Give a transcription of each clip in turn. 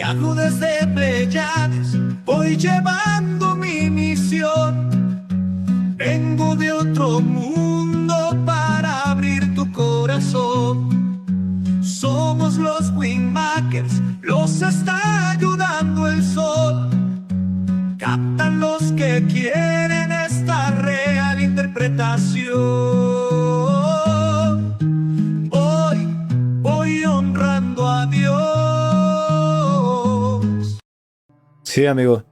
Viajo desde Pleiades, voy llevando mi misión. Vengo de otro mundo para abrir tu corazón. Somos los Wingmakers, los está ayudando el sol. Captan los que quieren esta real interpretación. Voy honrando a Dios. Sí, amigo.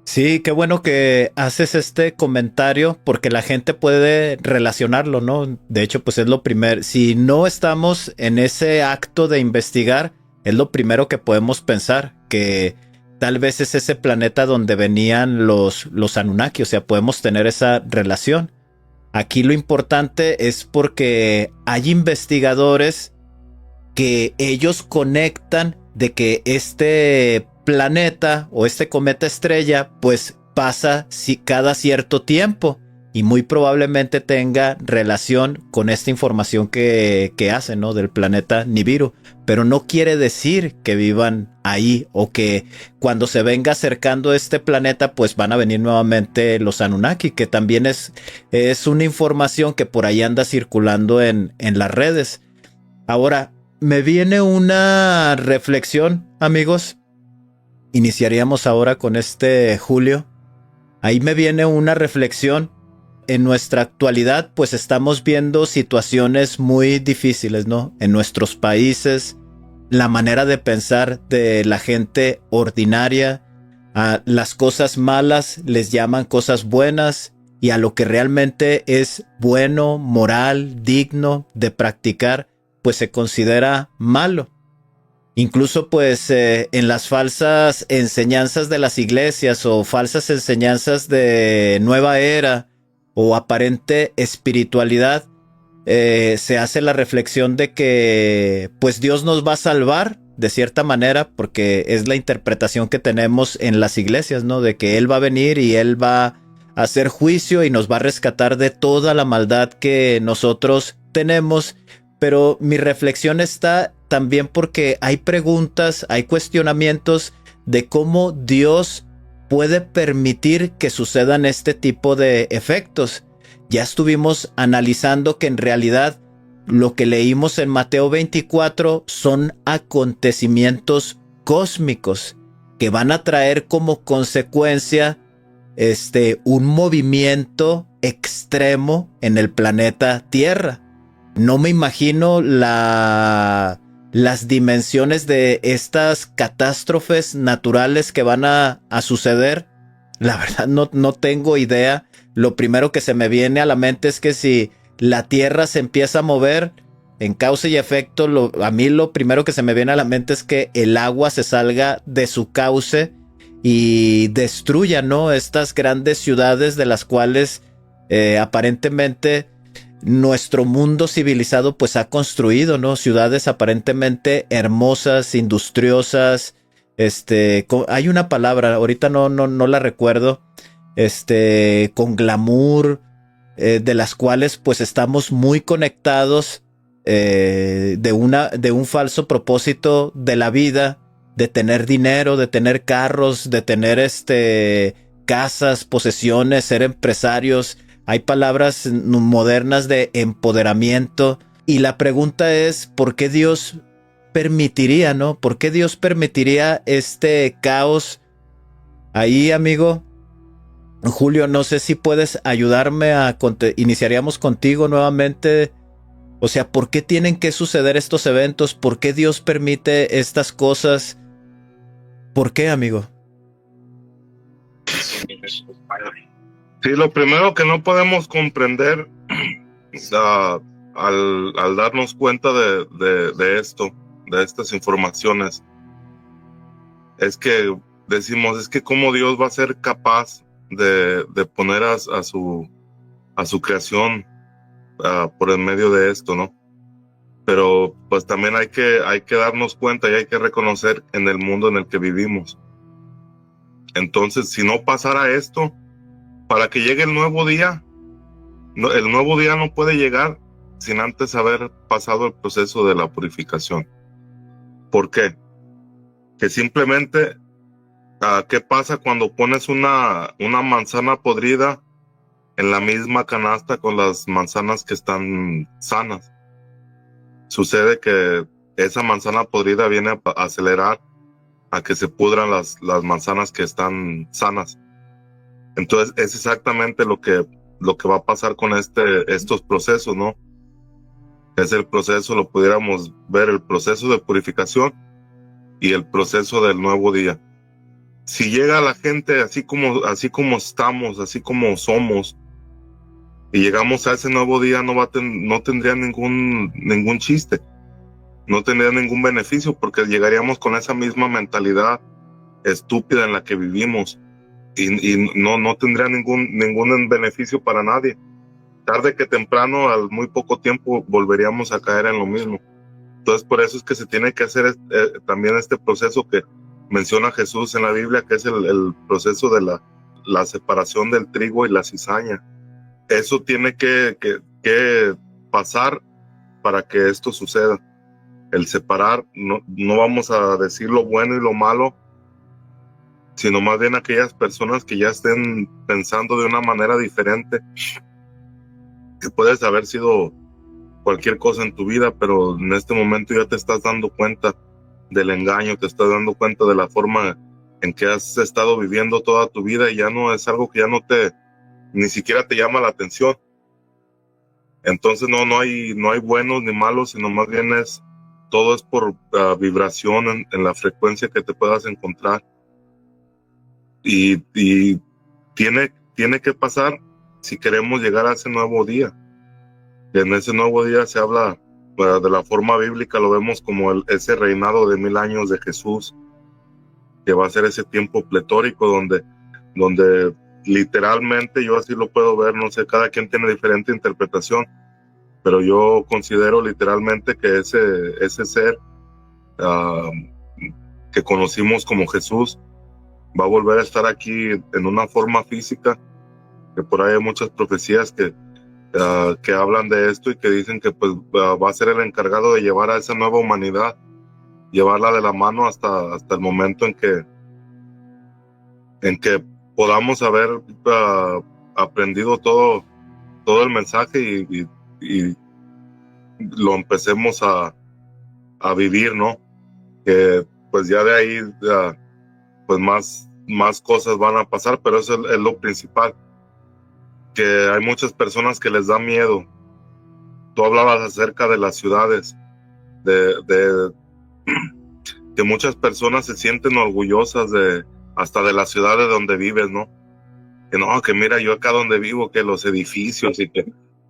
Sí, qué bueno que haces este comentario porque la gente puede relacionarlo, ¿no? De hecho, pues es lo primero. Si no estamos en ese acto de investigar, es lo primero que podemos pensar, que tal vez es ese planeta donde venían los Anunnaki, o sea, podemos tener esa relación. Aquí lo importante es porque hay investigadores que ellos conectan de que este planeta o este cometa estrella pues pasa cada cierto tiempo y muy probablemente tenga relación con esta información que hacen, ¿no? Del planeta Nibiru, pero no quiere decir que vivan ahí o que cuando se venga acercando este planeta pues van a venir nuevamente los Anunnaki, que también es una información que por ahí anda circulando en las redes. Ahora, me viene una reflexión, amigos. Iniciaríamos ahora con Julio. Ahí me viene una reflexión. En nuestra actualidad, pues estamos viendo situaciones muy difíciles, ¿no? En nuestros países, la manera de pensar de la gente ordinaria, a las cosas malas les llaman cosas buenas y a lo que realmente es bueno, moral, digno de practicar, pues se considera malo. Incluso pues en las falsas enseñanzas de las iglesias o falsas enseñanzas de nueva era o aparente espiritualidad, se hace la reflexión de que pues Dios nos va a salvar de cierta manera, porque es la interpretación que tenemos en las iglesias, ¿no? De que Él va a venir y Él va a hacer juicio y nos va a rescatar de toda la maldad que nosotros tenemos. Pero mi reflexión está también porque hay preguntas, hay cuestionamientos de cómo Dios puede permitir que sucedan este tipo de efectos. Ya estuvimos analizando que en realidad lo que leímos en Mateo 24 son acontecimientos cósmicos que van a traer como consecuencia un movimiento extremo en el planeta Tierra. No me imagino las dimensiones de estas catástrofes naturales que van a suceder. La verdad no tengo idea. Lo primero que se me viene a la mente es que si la Tierra se empieza a mover en causa y efecto, a mí lo primero que se me viene a la mente es que el agua se salga de su cauce y destruya, ¿no? Estas grandes ciudades de las cuales aparentemente nuestro mundo civilizado pues ha construido, ¿no? Ciudades aparentemente hermosas, industriosas. Hay una palabra, ahorita no la recuerdo. Con glamour, de las cuales pues estamos muy conectados de un falso propósito de la vida, de tener dinero, de tener carros, de tener casas, posesiones, ser empresarios. Hay palabras modernas de empoderamiento y la pregunta es ¿por qué Dios permitiría, no? ¿Por qué Dios permitiría este caos? Ahí, amigo Julio, no sé si puedes ayudarme iniciaríamos contigo nuevamente. O sea, ¿por qué tienen que suceder estos eventos? ¿Por qué Dios permite estas cosas? ¿Por qué, amigo? Sí, lo primero que no podemos comprender al darnos cuenta de esto, de estas informaciones, es que decimos, es que cómo Dios va a ser capaz de poner a su creación por el medio de esto, ¿no? Pero pues también hay que darnos cuenta y hay que reconocer en el mundo en el que vivimos. Entonces, si no pasara esto, para que llegue el nuevo día no puede llegar sin antes haber pasado el proceso de la purificación. ¿Por qué? que simplemente, ¿qué pasa cuando pones una manzana podrida en la misma canasta con las manzanas que están sanas? Sucede que esa manzana podrida viene a acelerar a que se pudran las manzanas que están sanas. Entonces es exactamente lo que va a pasar con estos procesos, ¿no? Es el proceso, lo pudiéramos ver, el proceso de purificación y el proceso del nuevo día. Si llega la gente así como estamos, así como somos, y llegamos a ese nuevo día, no tendría ningún chiste, no tendría ningún beneficio, porque llegaríamos con esa misma mentalidad estúpida en la que vivimos, y no tendría ningún beneficio para nadie. Tarde que temprano, al muy poco tiempo, volveríamos a caer en lo mismo. Entonces, por eso es que se tiene que hacer también este proceso que menciona Jesús en la Biblia, que es el proceso de la separación del trigo y la cizaña. Eso tiene que pasar para que esto suceda. El separar, no vamos a decir lo bueno y lo malo, sino más bien aquellas personas que ya estén pensando de una manera diferente, que puedes haber sido cualquier cosa en tu vida, pero en este momento ya te estás dando cuenta del engaño, te estás dando cuenta de la forma en que has estado viviendo toda tu vida, y ya no es algo que ya ni siquiera te llama la atención. Entonces no hay buenos ni malos, sino más bien todo es por vibración en la frecuencia que te puedas encontrar. Y tiene que pasar si queremos llegar a ese nuevo día. Y en ese nuevo día se habla, de la forma bíblica, lo vemos como ese reinado de 1000 años de Jesús, que va a ser ese tiempo pletórico donde literalmente, yo así lo puedo ver, no sé, cada quien tiene diferente interpretación, pero yo considero literalmente que ese ser que conocimos como Jesús va a volver a estar aquí en una forma física, que por ahí hay muchas profecías que hablan de esto y que dicen que pues va a ser el encargado de llevar a esa nueva humanidad, llevarla de la mano hasta el momento en que podamos haber aprendido todo el mensaje y lo empecemos a vivir, ¿no? Que pues ya de ahí pues más cosas van a pasar, pero eso es lo principal, que hay muchas personas que les da miedo. Tú hablabas acerca de las ciudades, que muchas personas se sienten orgullosas hasta de la ciudad de donde vives, ¿no? Que mira, yo acá donde vivo, que los edificios y que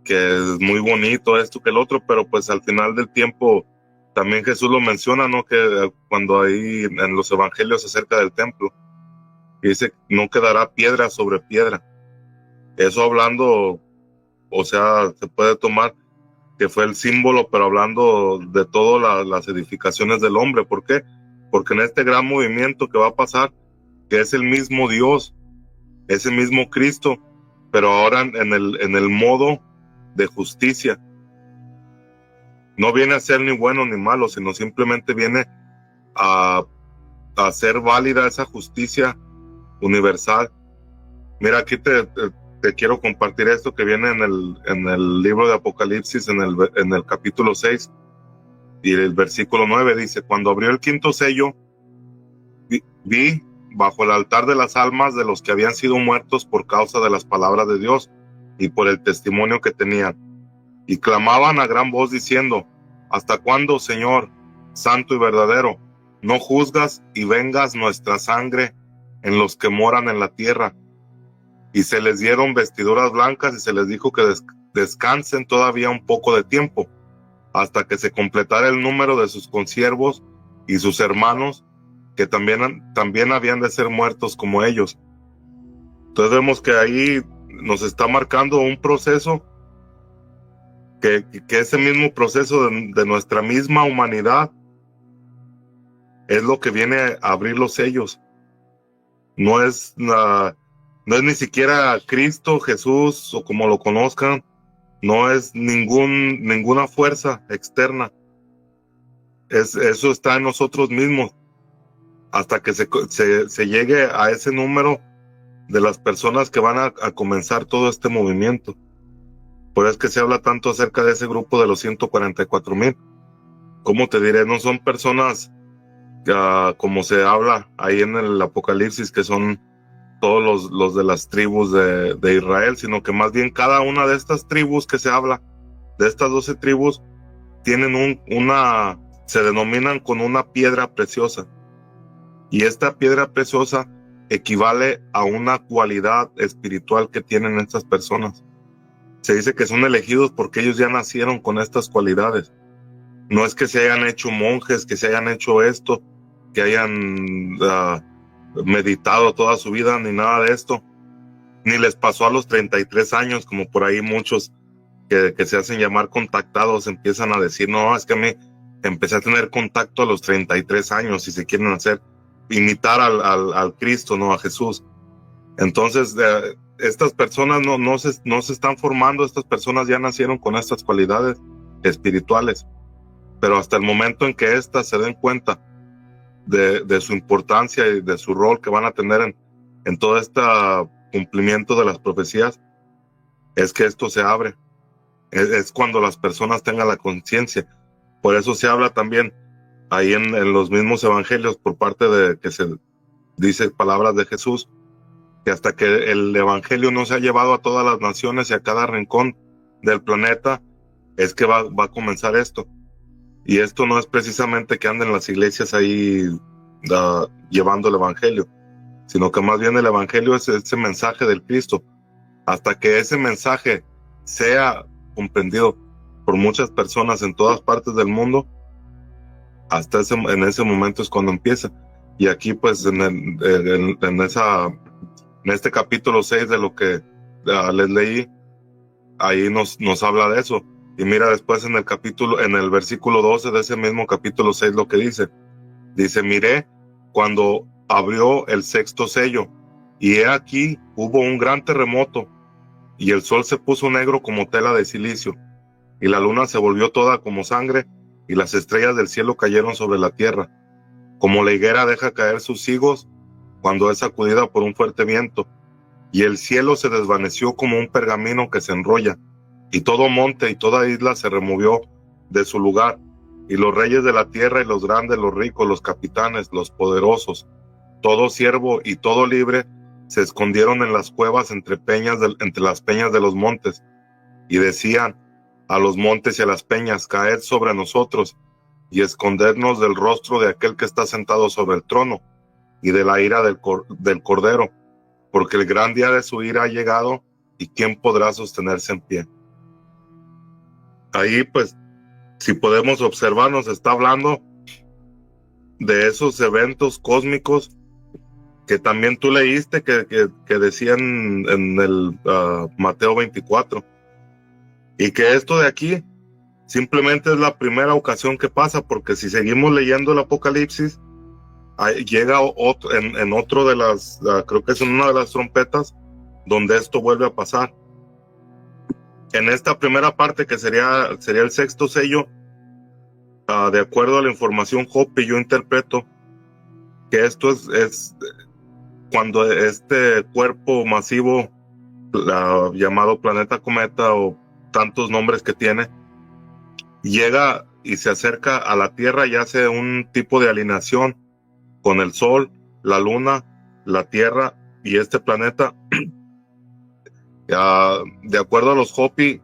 es muy bonito esto, que el otro, pero pues al final del tiempo también Jesús lo menciona, ¿no? Que cuando ahí en los evangelios acerca del templo, dice, no quedará piedra sobre piedra. Eso hablando, o sea, se puede tomar que fue el símbolo, pero hablando de todas las edificaciones del hombre. ¿Por qué? Porque en este gran movimiento que va a pasar, que es el mismo Dios, ese mismo Cristo, pero ahora en el modo de justicia. No viene a ser ni bueno ni malo, sino simplemente viene a hacer válida esa justicia universal. Mira, aquí te quiero compartir esto que viene en el libro de Apocalipsis, en el capítulo 6 y el versículo 9, dice: cuando abrió el quinto sello, vi bajo el altar de las almas de los que habían sido muertos por causa de las palabras de Dios y por el testimonio que tenían, y clamaban a gran voz diciendo: ¿hasta cuándo, Señor, santo y verdadero, no juzgas y vengas nuestra sangre en los que moran en la tierra? Y se les dieron vestiduras blancas y se les dijo que descansen todavía un poco de tiempo, hasta que se completara el número de sus consiervos y sus hermanos, que también habían de ser muertos como ellos. Entonces vemos que ahí nos está marcando un proceso, que ese mismo proceso de nuestra misma humanidad es lo que viene a abrir los sellos. No es ni siquiera Cristo, Jesús, o como lo conozcan, no es ninguna fuerza externa. Eso está en nosotros mismos. hasta que se llegue a ese número de las personas que van a comenzar todo este movimiento. Por eso es que se habla tanto acerca de ese grupo de los 144,000. ¿Cómo te diré? No son personas como se habla ahí en el Apocalipsis, que son todos los de las tribus de Israel, sino que más bien cada una de estas tribus que se habla, de estas 12 tribus, tienen se denominan con una piedra preciosa. Y esta piedra preciosa equivale a una cualidad espiritual que tienen estas personas. Se dice que son elegidos porque ellos ya nacieron con estas cualidades. No es que se hayan hecho monjes, que se hayan hecho esto, que hayan meditado toda su vida, ni nada de esto. Ni les pasó a los 33 años, como por ahí muchos que se hacen llamar contactados empiezan a decir, no, es que a mí empecé a tener contacto a los 33 años y se quieren imitar al Cristo, no a Jesús. Entonces, estas personas no se están formando, estas personas ya nacieron con estas cualidades espirituales, pero hasta el momento en que éstas se den cuenta de su importancia y de su rol que van a tener en todo este cumplimiento de las profecías, es que esto se abre. Es cuando las personas tengan la conciencia. Por eso se habla también ahí en los mismos evangelios, por parte de que se dice palabras de Jesús, que hasta que el evangelio no se ha llevado a todas las naciones y a cada rincón del planeta, es que va a comenzar esto. Y esto no es precisamente que anden las iglesias ahí llevando el evangelio, sino que más bien el evangelio es ese mensaje del Cristo. Hasta que ese mensaje sea comprendido por muchas personas en todas partes del mundo, en ese momento es cuando empieza. Y aquí pues en este capítulo 6 de lo que les leí, ahí nos habla de eso. Y mira después en el versículo 12 de ese mismo capítulo 6 lo que dice, miré cuando abrió el sexto sello, y he aquí hubo un gran terremoto, y el sol se puso negro como tela de silicio, y la luna se volvió toda como sangre, y las estrellas del cielo cayeron sobre la tierra, como la higuera deja caer sus higos cuando es sacudida por un fuerte viento, y el cielo se desvaneció como un pergamino que se enrolla, y todo monte y toda isla se removió de su lugar, y los reyes de la tierra y los grandes, los ricos, los capitanes, los poderosos, todo siervo y todo libre, se escondieron en las cuevas entre las peñas de los montes, y decían a los montes y a las peñas, caed sobre nosotros, y escondernos del rostro de aquel que está sentado sobre el trono, y de la ira del Cordero, porque el gran día de su ira ha llegado, y ¿quién podrá sostenerse en pie? Ahí pues, si podemos observar, nos está hablando de esos eventos cósmicos que también tú leíste que decían en el Mateo 24, y que esto de aquí simplemente es la primera ocasión que pasa, porque si seguimos leyendo el Apocalipsis, llega en otro de las, creo que es en una de las trompetas, donde esto vuelve a pasar. En esta primera parte, que sería el sexto sello, de acuerdo a la información Hopi, yo interpreto que esto es cuando este cuerpo masivo, llamado planeta cometa, o tantos nombres que tiene, llega y se acerca a la Tierra y hace un tipo de alineación con el Sol, la Luna, la Tierra y este planeta. De acuerdo a los Hopi,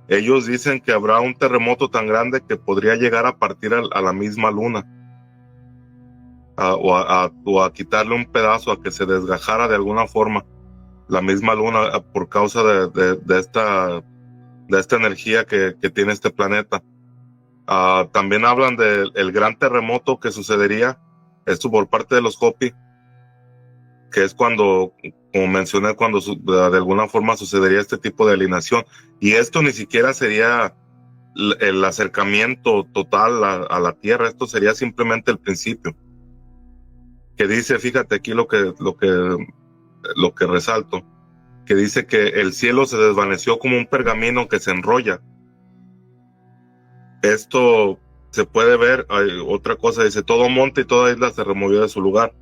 ellos dicen que habrá un terremoto tan grande que podría llegar a partir a la misma Luna, o a quitarle un pedazo, a que se desgajara de alguna forma la misma Luna, por causa de esta energía que tiene este planeta. También hablan del gran terremoto que sucedería, esto por parte de los Hopi, que es cuando, como mencioné, cuando de alguna forma sucedería este tipo de alineación. Y esto ni siquiera sería el acercamiento total a la Tierra, esto sería simplemente el principio. Que dice, fíjate aquí lo que resalto, que dice que el cielo se desvaneció como un pergamino que se enrolla. Esto se puede ver, hay otra cosa, dice, todo monte y toda isla se removió de su lugar.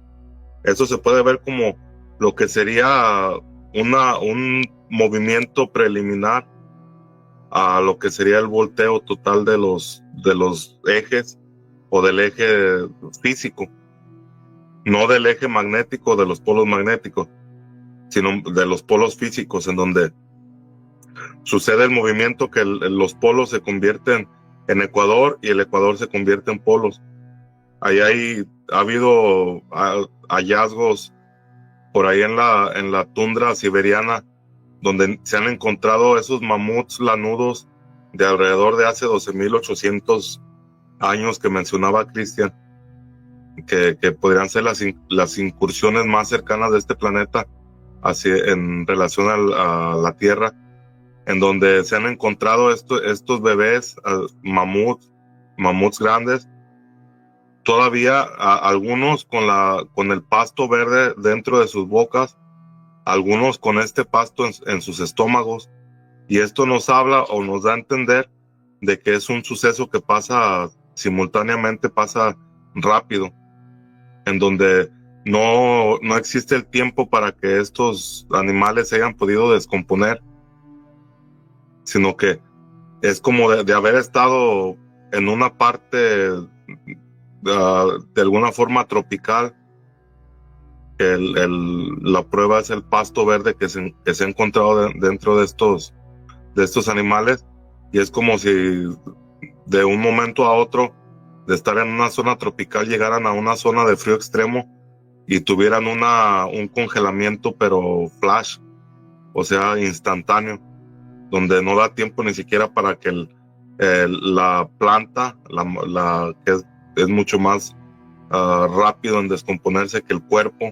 Eso se puede ver como lo que sería un movimiento preliminar a lo que sería el volteo total de los ejes o del eje físico, no del eje magnético, de los polos magnéticos, sino de los polos físicos, en donde sucede el movimiento que los polos se convierten en ecuador y el ecuador se convierte en polos. Ahí ha habido hallazgos por ahí en la tundra siberiana, donde se han encontrado esos mamuts lanudos de alrededor de hace 12.800 años que mencionaba Cristian, que podrían ser las incursiones más cercanas de este planeta en relación a la Tierra, en donde se han encontrado estos bebés mamuts grandes, todavía algunos con el pasto verde dentro de sus bocas, algunos con este pasto en sus estómagos, y esto nos habla o nos da a entender de que es un suceso que pasa simultáneamente, pasa rápido, en donde no existe el tiempo para que estos animales se hayan podido descomponer, sino que es como de haber estado en una parte de alguna forma tropical, que la prueba es el pasto verde que se ha encontrado dentro de estos animales, y es como si de un momento a otro, de estar en una zona tropical, llegaran a una zona de frío extremo y tuvieran un congelamiento pero flash, o sea, instantáneo, donde no da tiempo ni siquiera para que la planta, que es mucho más rápido en descomponerse que el cuerpo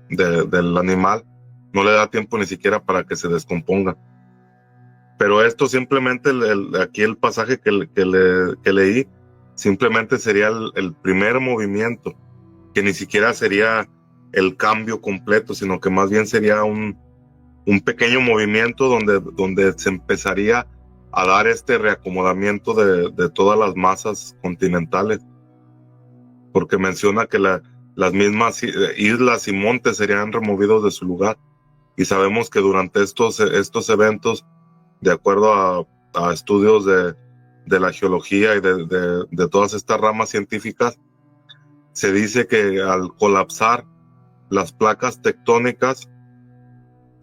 del animal, no le da tiempo ni siquiera para que se descomponga. Pero esto simplemente, aquí el pasaje que leí, simplemente sería el primer movimiento, que ni siquiera sería el cambio completo, sino que más bien sería un pequeño movimiento donde se empezaría a dar este reacomodamiento de todas las masas continentales, porque menciona que las mismas islas y montes serían removidos de su lugar, y sabemos que durante estos eventos, de acuerdo a estudios de la geología y de todas estas ramas científicas, se dice que al colapsar las placas tectónicas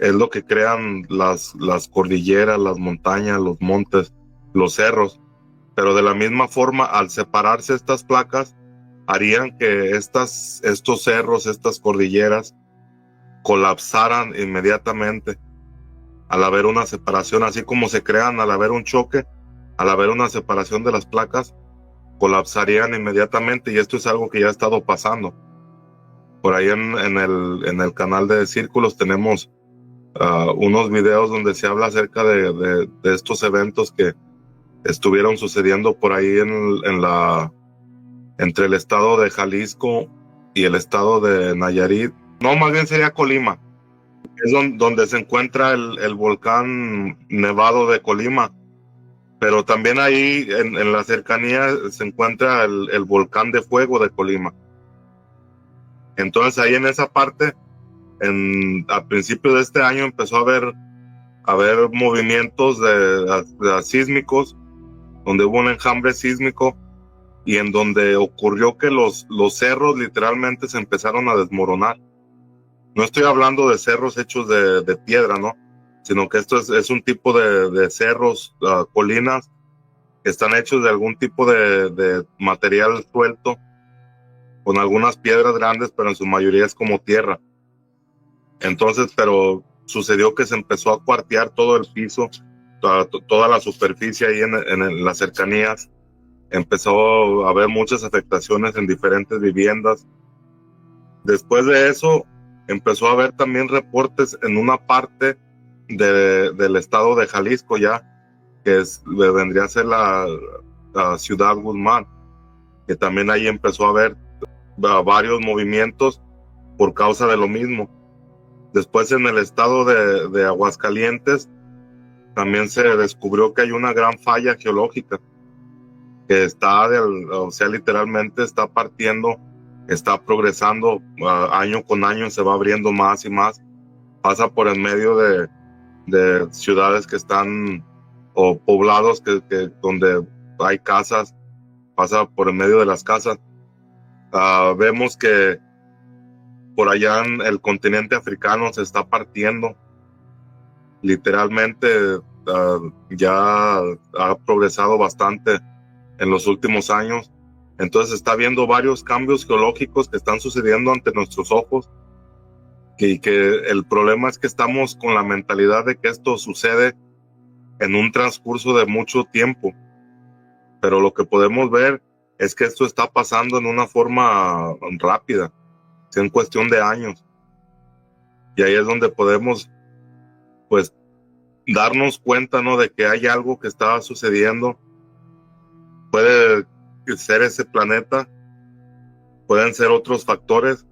es lo que crean las cordilleras, las montañas, los montes, los cerros, pero de la misma forma, al separarse estas placas, harían que estos cerros, estas cordilleras, colapsaran inmediatamente al haber una separación, así como se crean al haber un choque, al haber una separación de las placas, colapsarían inmediatamente, y esto es algo que ya ha estado pasando. Por ahí en el canal de Círculos tenemos unos videos donde se habla acerca de estos eventos que estuvieron sucediendo por ahí entre el estado de Jalisco y el estado de Nayarit. No, más bien sería Colima. Es donde se encuentra el volcán nevado de Colima, pero también ahí en la cercanía se encuentra el volcán de fuego de Colima. Entonces ahí en esa parte, a principios de este año empezó a haber movimientos de sísmicos, donde hubo un enjambre sísmico, y en donde ocurrió que los cerros literalmente se empezaron a desmoronar. No estoy hablando de cerros hechos de piedra, ¿no? Sino que esto es un tipo de cerros, colinas, que están hechos de algún tipo de material suelto, con algunas piedras grandes, pero en su mayoría es como tierra. Entonces, pero sucedió que se empezó a cuartear todo el piso, toda la superficie ahí en las cercanías. Empezó a haber muchas afectaciones en diferentes viviendas. Después de eso, empezó a haber también reportes en una parte del estado de Jalisco ya, que vendría a ser la Ciudad Guzmán, que también ahí empezó a haber varios movimientos por causa de lo mismo. Después en el estado de Aguascalientes también se descubrió que hay una gran falla geológica, que o sea, literalmente está partiendo, está progresando, año con año se va abriendo más y más, pasa por en medio de ciudades que están, o poblados donde hay casas, pasa por en medio de las casas. Vemos que por allá en el continente africano se está partiendo, literalmente. Ya ha progresado bastante en los últimos años. Entonces está habiendo varios cambios geológicos que están sucediendo ante nuestros ojos, y que el problema es que estamos con la mentalidad de que esto sucede en un transcurso de mucho tiempo, pero lo que podemos ver es que esto está pasando en una forma rápida, en cuestión de años, y ahí es donde podemos, pues, darnos cuenta, ¿no?, de que hay algo que está sucediendo. Puede ser ese planeta, pueden ser otros factores,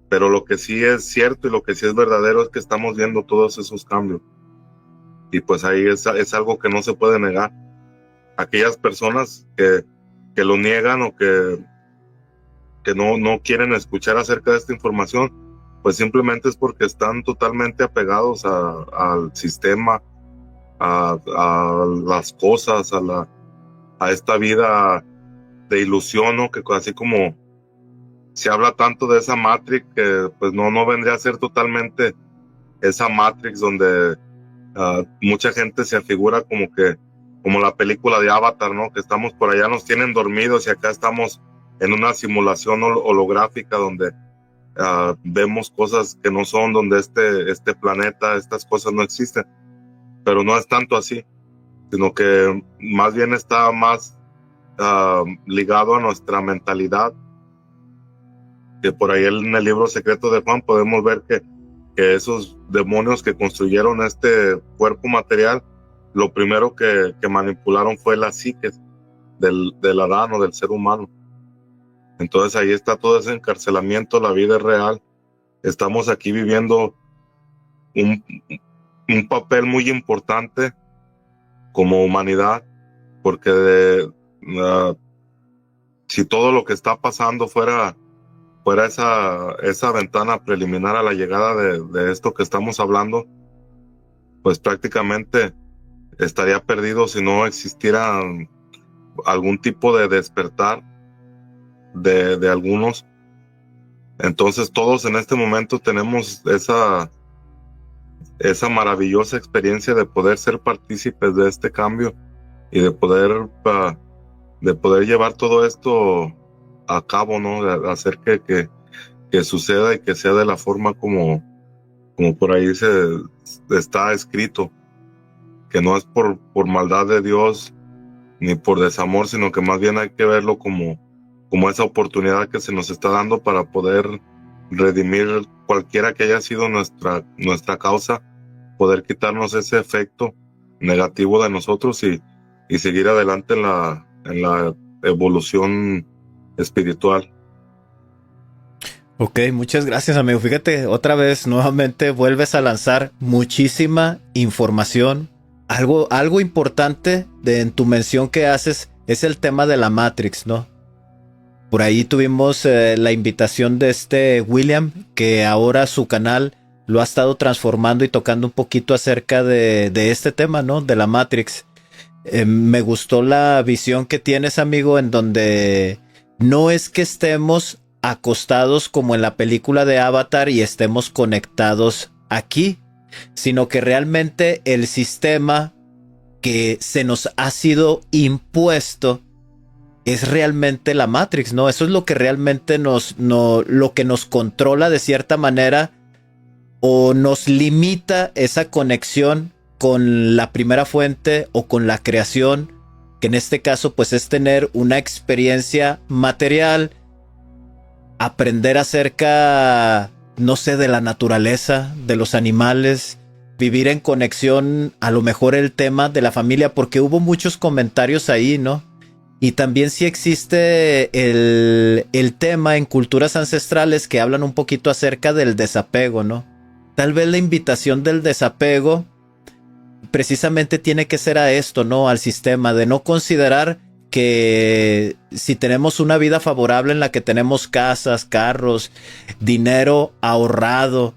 pero lo que sí es cierto y lo que sí es verdadero es que estamos viendo todos esos cambios. Y pues ahí es algo que no se puede negar. Aquellas personas que lo niegan o que no quieren escuchar acerca de esta información, pues simplemente es porque están totalmente apegados al sistema, a las cosas, a esta vida de ilusión, ¿no? Que así como se habla tanto de esa Matrix, que pues no vendría a ser totalmente esa Matrix donde mucha gente se afigura como la película de Avatar, ¿no? Que estamos por allá, nos tienen dormidos y acá estamos en una simulación holográfica donde vemos cosas que no son, donde este planeta, estas cosas no existen. Pero no es tanto así, sino que más bien está más ligado a nuestra mentalidad. Que por ahí en el libro secreto de Juan podemos ver que esos demonios que construyeron este cuerpo material, lo primero que manipularon fue la psique del Adán o del ser humano. Entonces ahí está todo ese encarcelamiento, la vida es real. Estamos aquí viviendo un papel muy importante como humanidad, porque si todo lo que está pasando fuera esa ventana preliminar a la llegada de esto que estamos hablando, pues prácticamente estaría perdido si no existiera algún tipo de despertar de algunos. Entonces todos en este momento tenemos esa maravillosa experiencia de poder ser partícipes de este cambio y de poder llevar todo esto a cabo, ¿no? De hacer que suceda y que sea de la forma como por ahí se está escrito, que no es por maldad de Dios ni por desamor, sino que más bien hay que verlo como esa oportunidad que se nos está dando para poder redimir cualquiera que haya sido nuestra causa, poder quitarnos ese efecto negativo de nosotros y seguir adelante en la evolución espiritual. Ok, muchas gracias, amigo. Fíjate, otra vez, nuevamente vuelves a lanzar muchísima información. Algo importante en tu mención que haces es el tema de la Matrix, ¿no? Por ahí tuvimos la invitación de William, que ahora su canal lo ha estado transformando y tocando un poquito acerca de este tema, ¿no? De la Matrix. Me gustó la visión que tienes, amigo, en donde no es que estemos acostados como en la película de Avatar y estemos conectados aquí, sino que realmente el sistema que se nos ha sido impuesto es realmente la Matrix, ¿no? Eso es lo que realmente lo que nos controla de cierta manera o nos limita esa conexión con la primera fuente o con la creación, que en este caso pues es tener una experiencia material, aprender acerca, no sé, de la naturaleza, de los animales, vivir en conexión, a lo mejor el tema de la familia, porque hubo muchos comentarios ahí, ¿no? Y también sí existe el tema en culturas ancestrales que hablan un poquito acerca del desapego, ¿no? Tal vez la invitación del desapego precisamente tiene que ser a esto, ¿no? Al sistema, de no considerar que si tenemos una vida favorable en la que tenemos casas, carros, dinero ahorrado,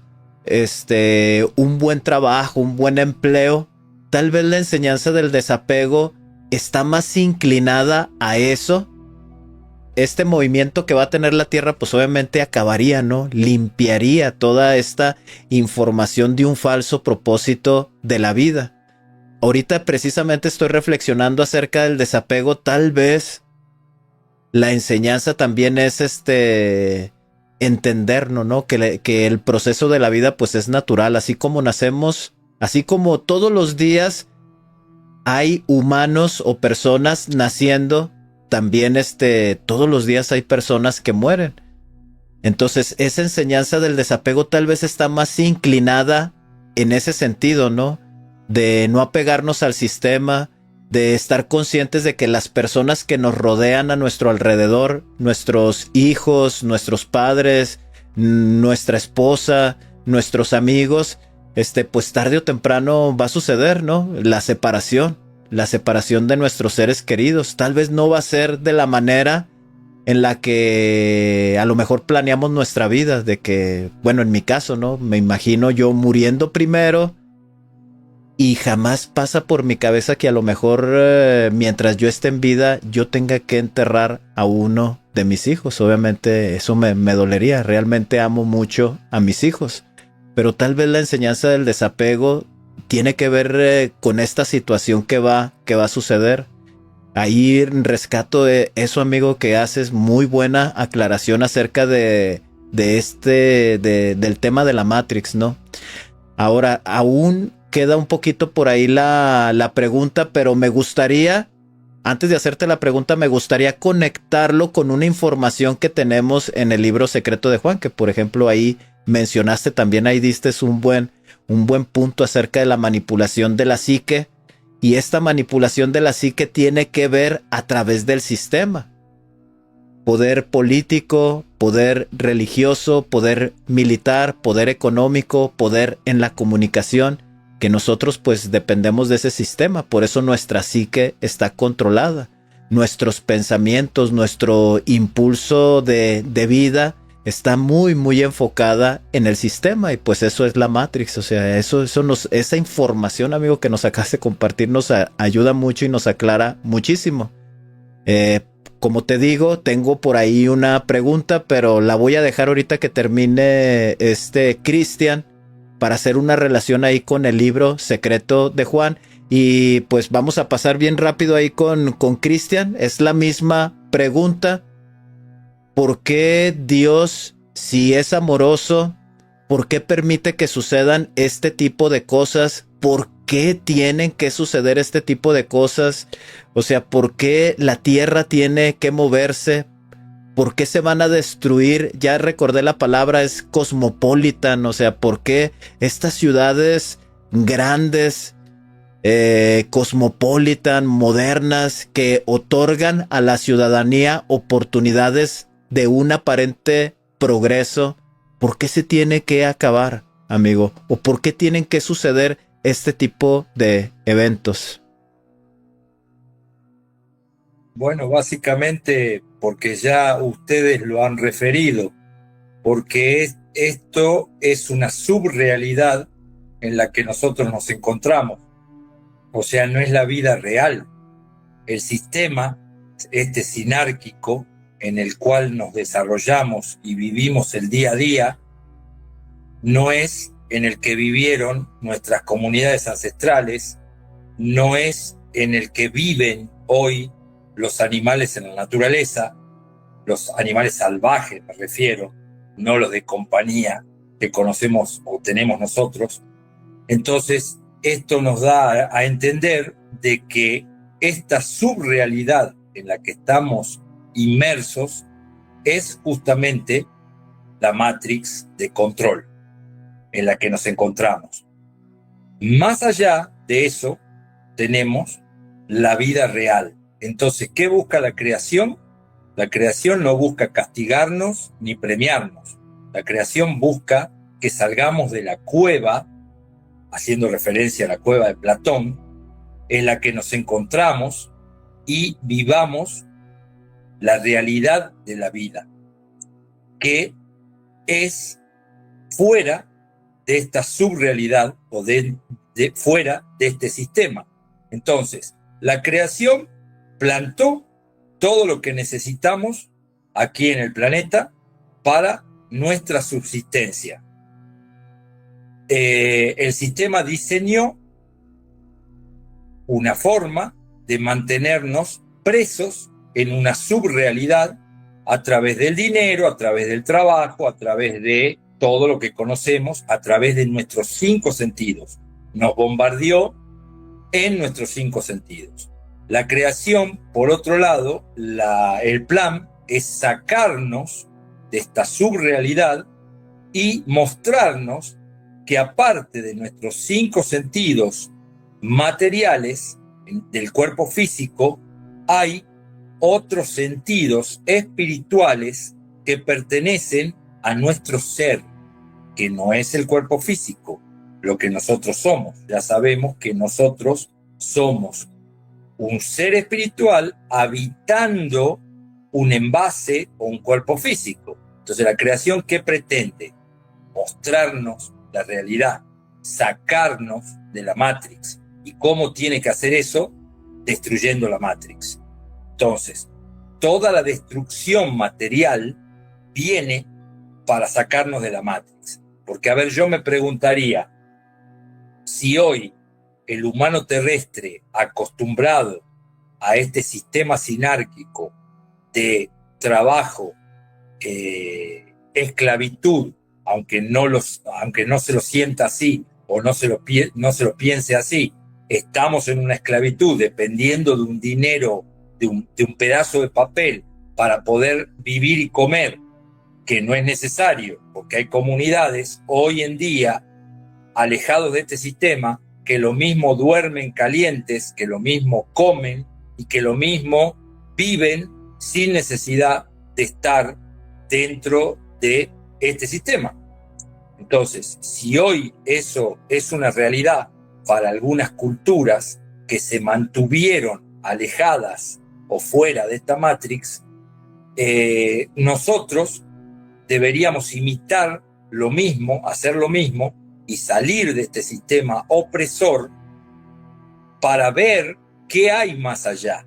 un buen trabajo, un buen empleo, tal vez la enseñanza del desapego está más inclinada a eso. Este movimiento que va a tener la Tierra, pues obviamente acabaría, ¿no? Limpiaría toda esta información de un falso propósito de la vida. Ahorita precisamente estoy reflexionando acerca del desapego. Tal vez la enseñanza también es entendernos, ¿no? Que el proceso de la vida pues es natural, así como nacemos, así como todos los días hay humanos o personas naciendo, también todos los días hay personas que mueren. Entonces esa enseñanza del desapego tal vez está más inclinada en ese sentido, ¿no? De no apegarnos al sistema, de estar conscientes de que las personas que nos rodean a nuestro alrededor, nuestros hijos, nuestros padres, nuestra esposa, nuestros amigos, pues tarde o temprano va a suceder, ¿no? La separación de nuestros seres queridos. Tal vez no va a ser de la manera en la que a lo mejor planeamos nuestra vida, de que, bueno, en mi caso, ¿no? Me imagino yo muriendo primero y jamás pasa por mi cabeza que a lo mejor mientras yo esté en vida yo tenga que enterrar a uno de mis hijos. Obviamente eso me dolería. Realmente amo mucho a mis hijos. Pero tal vez la enseñanza del desapego tiene que ver con esta situación que va a suceder. Ahí rescato eso, amigo, que haces. Muy buena aclaración acerca del tema de la Matrix, ¿no? Ahora, aún queda un poquito por ahí la pregunta, pero me gustaría, antes de hacerte la pregunta, me gustaría conectarlo con una información que tenemos en el libro secreto de Juan, que por ejemplo ahí mencionaste también, ahí diste un buen punto acerca de la manipulación de la psique, y esta manipulación de la psique tiene que ver a través del sistema. Poder político, poder religioso, poder militar, poder económico, poder en la comunicación, que nosotros pues dependemos de ese sistema. Por eso nuestra psique está controlada. Nuestros pensamientos, nuestro impulso de vida está muy muy enfocada en el sistema, y pues eso es la Matrix. O sea, esa información, amigo, que nos acabas de compartir nos ayuda mucho y nos aclara muchísimo. Como te digo, tengo por ahí una pregunta, pero la voy a dejar ahorita que termine Cristian, para hacer una relación ahí con el libro secreto de Juan. Y pues vamos a pasar bien rápido ahí con Cristian. Es la misma pregunta. ¿Por qué Dios, si es amoroso, por qué permite que sucedan este tipo de cosas? ¿Por qué tienen que suceder este tipo de cosas? O sea, ¿por qué la tierra tiene que moverse? ¿Por qué se van a destruir? Ya recordé la palabra, es cosmopolitan. O sea, ¿por qué estas ciudades grandes, cosmopolitan, modernas, que otorgan a la ciudadanía oportunidades de un aparente progreso, por qué se tiene que acabar, amigo? ¿O por qué tienen que suceder este tipo de eventos? Bueno, básicamente porque ya ustedes lo han referido, porque esto es una subrealidad en la que nosotros nos encontramos. O sea, no es la vida real. El sistema, sinárquico, en el cual nos desarrollamos y vivimos el día a día, no es en el que vivieron nuestras comunidades ancestrales, no es en el que viven hoy los animales en la naturaleza, los animales salvajes me refiero, no los de compañía que conocemos o tenemos nosotros. Entonces, esto nos da a entender de que esta subrealidad en la que estamos inmersos es justamente la Matrix de control en la que nos encontramos. Más allá de eso, tenemos la vida real. Entonces, ¿qué busca la creación? La creación no busca castigarnos ni premiarnos. La creación busca que salgamos de la cueva, haciendo referencia a la cueva de Platón, en la que nos encontramos y vivamos la realidad de la vida, que es fuera de esta subrealidad o fuera de este sistema. Entonces, la creación plantó todo lo que necesitamos aquí en el planeta para nuestra subsistencia. El sistema diseñó una forma de mantenernos presos en una subrealidad a través del dinero, a través del trabajo, a través de todo lo que conocemos, a través de nuestros 5 sentidos. Nos bombardeó en nuestros 5 sentidos. La creación, por otro lado, el plan es sacarnos de esta subrealidad y mostrarnos que aparte de nuestros 5 sentidos materiales del cuerpo físico, hay otros sentidos espirituales que pertenecen a nuestro ser, que no es el cuerpo físico, lo que nosotros somos. Ya sabemos que nosotros somos un ser espiritual habitando un envase o un cuerpo físico. Entonces, la creación, ¿qué pretende? Mostrarnos la realidad, sacarnos de la Matrix. ¿Y cómo tiene que hacer eso? Destruyendo la Matrix. Entonces, toda la destrucción material viene para sacarnos de la Matrix. Porque, a ver, yo me preguntaría, si hoy el humano terrestre acostumbrado a este sistema sinárquico de trabajo, esclavitud, aunque no se lo sienta así o no se lo piense así, estamos en una esclavitud dependiendo de un dinero, de un pedazo de papel para poder vivir y comer, que no es necesario, porque hay comunidades hoy en día alejados de este sistema que lo mismo duermen calientes, que lo mismo comen y que lo mismo viven sin necesidad de estar dentro de este sistema. Entonces, si hoy eso es una realidad para algunas culturas que se mantuvieron alejadas o fuera de esta Matrix, nosotros deberíamos imitar lo mismo, hacer lo mismo y salir de este sistema opresor para ver qué hay más allá.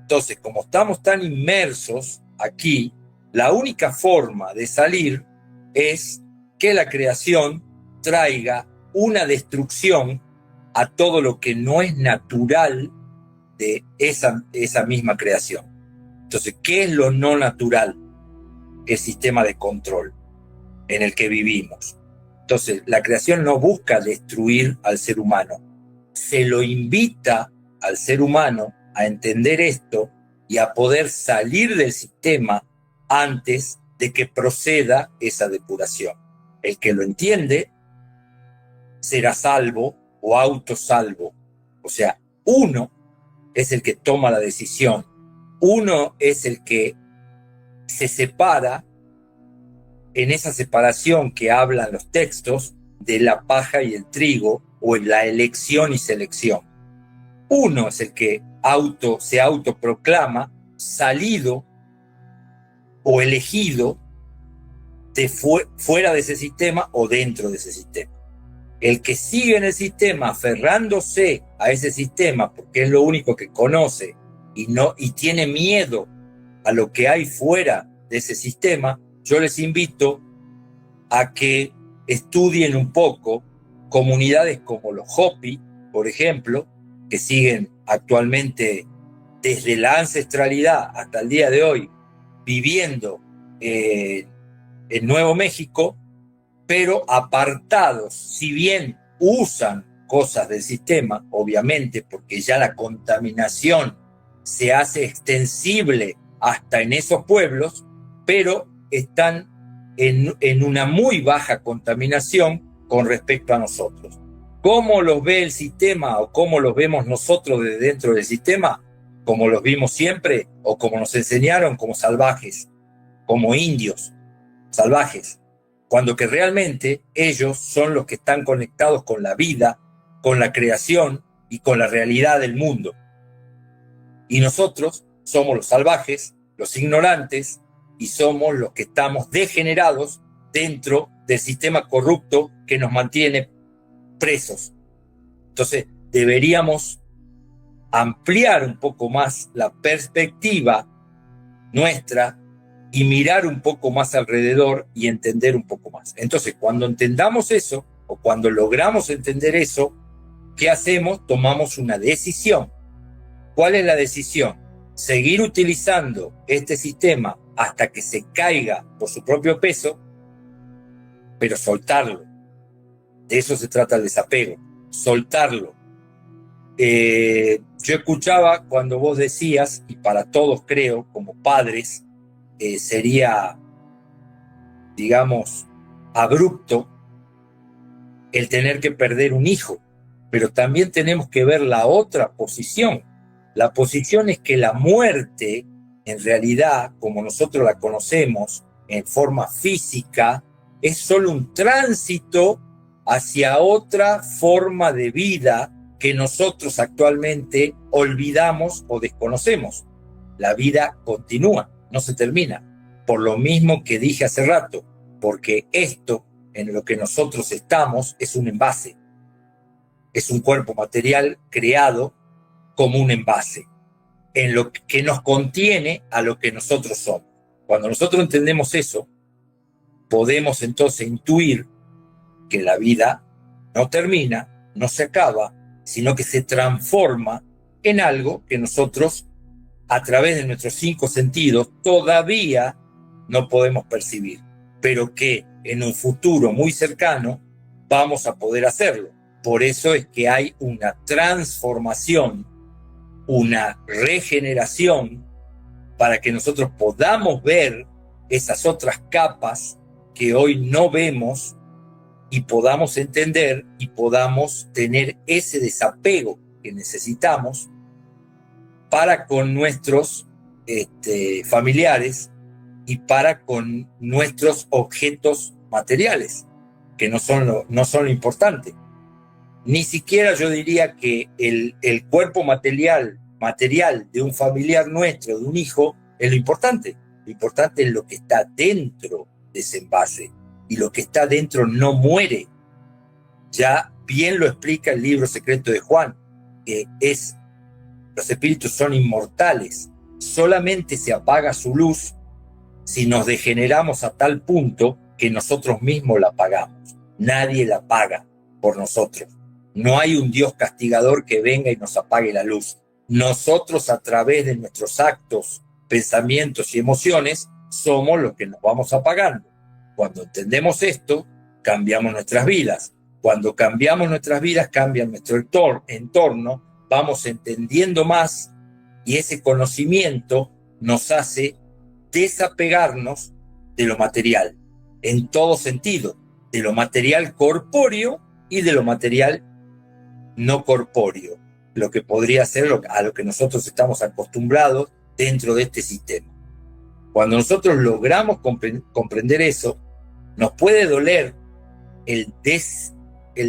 Entonces, como estamos tan inmersos aquí, la única forma de salir es que la creación traiga una destrucción a todo lo que no es natural de esa misma creación. Entonces, ¿qué es lo no natural? El sistema de control en el que vivimos. Entonces, la creación no busca destruir al ser humano, se lo invita al ser humano a entender esto y a poder salir del sistema antes de que proceda esa depuración. El que lo entiende será salvo o autosalvo. O sea, uno es el que toma la decisión, uno es el que se separa en esa separación que hablan los textos de la paja y el trigo, o en la elección y selección. Uno es el que se autoproclama salido o elegido de fuera de ese sistema o dentro de ese sistema. El que sigue en el sistema aferrándose a ese sistema porque es lo único que conoce y tiene miedo a lo que hay fuera de ese sistema, yo les invito a que estudien un poco comunidades como los Hopi, por ejemplo, que siguen actualmente desde la ancestralidad hasta el día de hoy viviendo en Nuevo México, pero apartados, si bien usan cosas del sistema, obviamente, porque ya la contaminación se hace extensible hasta en esos pueblos, pero están en una muy baja contaminación con respecto a nosotros. ¿Cómo los ve el sistema o cómo los vemos nosotros desde dentro del sistema? Como los vimos siempre o como nos enseñaron, como salvajes, como indios salvajes, cuando que realmente ellos son los que están conectados con la vida, con la creación y con la realidad del mundo. Y nosotros somos los salvajes, los ignorantes, y somos los que estamos degenerados dentro del sistema corrupto que nos mantiene presos. Entonces, deberíamos ampliar un poco más la perspectiva nuestra y mirar un poco más alrededor y entender un poco más. Entonces, cuando entendamos eso, o cuando logramos entender eso, ¿qué hacemos? Tomamos una decisión. ¿Cuál es la decisión? Seguir utilizando este sistema hasta que se caiga por su propio peso, pero soltarlo. De eso se trata el desapego, soltarlo. Yo escuchaba cuando vos decías, y para todos creo, como padres, sería, digamos, abrupto el tener que perder un hijo, pero también tenemos que ver la otra posición. La posición es que la muerte, en realidad, como nosotros la conocemos, en forma física, es solo un tránsito hacia otra forma de vida que nosotros actualmente olvidamos o desconocemos. La vida continúa, no se termina. Por lo mismo que dije hace rato, porque esto en lo que nosotros estamos es un envase. Es un cuerpo material creado como un envase, en lo que nos contiene a lo que nosotros somos. Cuando nosotros entendemos eso, podemos entonces intuir que la vida no termina, no se acaba, sino que se transforma en algo que nosotros, a través de nuestros 5 sentidos, todavía no podemos percibir, pero que en un futuro muy cercano vamos a poder hacerlo. Por eso es que hay una transformación, una regeneración, para que nosotros podamos ver esas otras capas que hoy no vemos y podamos entender y podamos tener ese desapego que necesitamos para con nuestros familiares y para con nuestros objetos materiales, que no son lo importante. Ni siquiera yo diría que el cuerpo material de un familiar nuestro, de un hijo, es lo importante. Lo importante es lo que está dentro de ese envase. Y lo que está dentro no muere. Ya bien lo explica el libro secreto de Juan, que los espíritus son inmortales. Solamente se apaga su luz si nos degeneramos a tal punto que nosotros mismos la apagamos. Nadie la apaga por nosotros. No hay un Dios castigador que venga y nos apague la luz. Nosotros, a través de nuestros actos, pensamientos y emociones, somos los que nos vamos apagando. Cuando entendemos esto, cambiamos nuestras vidas. Cuando cambiamos nuestras vidas, cambia nuestro entorno, vamos entendiendo más y ese conocimiento nos hace desapegarnos de lo material, en todo sentido, de lo material corpóreo y de lo material no corpóreo, lo que podría ser a lo que nosotros estamos acostumbrados dentro de este sistema. Cuando nosotros logramos comprender eso, nos puede doler el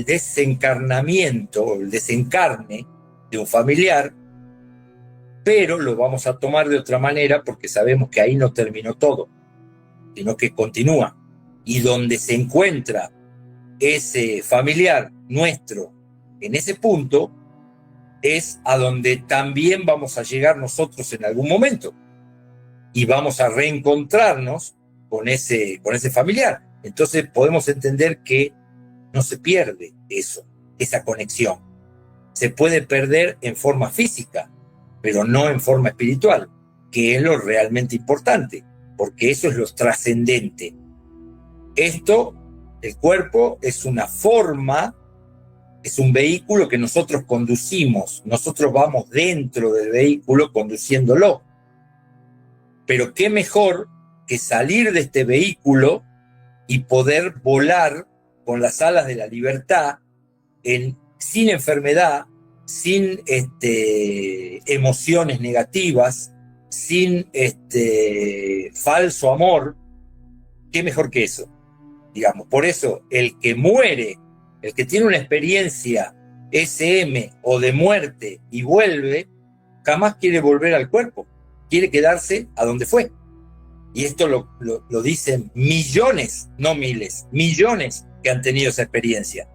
desencarnamiento o el desencarne de un familiar, pero lo vamos a tomar de otra manera porque sabemos que ahí no terminó todo, sino que continúa. Y donde se encuentra ese familiar nuestro en ese punto, es a donde también vamos a llegar nosotros en algún momento. Y vamos a reencontrarnos con ese familiar. Entonces podemos entender que no se pierde eso, esa conexión. Se puede perder en forma física, pero no en forma espiritual, que es lo realmente importante, porque eso es lo trascendente. Esto, el cuerpo, es una forma, es un vehículo que nosotros conducimos, nosotros vamos dentro del vehículo conduciéndolo. Pero qué mejor que salir de este vehículo y poder volar con las alas de la libertad sin enfermedad, sin emociones negativas, sin falso amor. ¿Qué mejor que eso? Digamos, por eso el que muere, el que tiene una experiencia SM o de muerte y vuelve, jamás quiere volver al cuerpo, quiere quedarse a donde fue. Y esto lo dicen millones, no miles, millones que han tenido esa experiencia,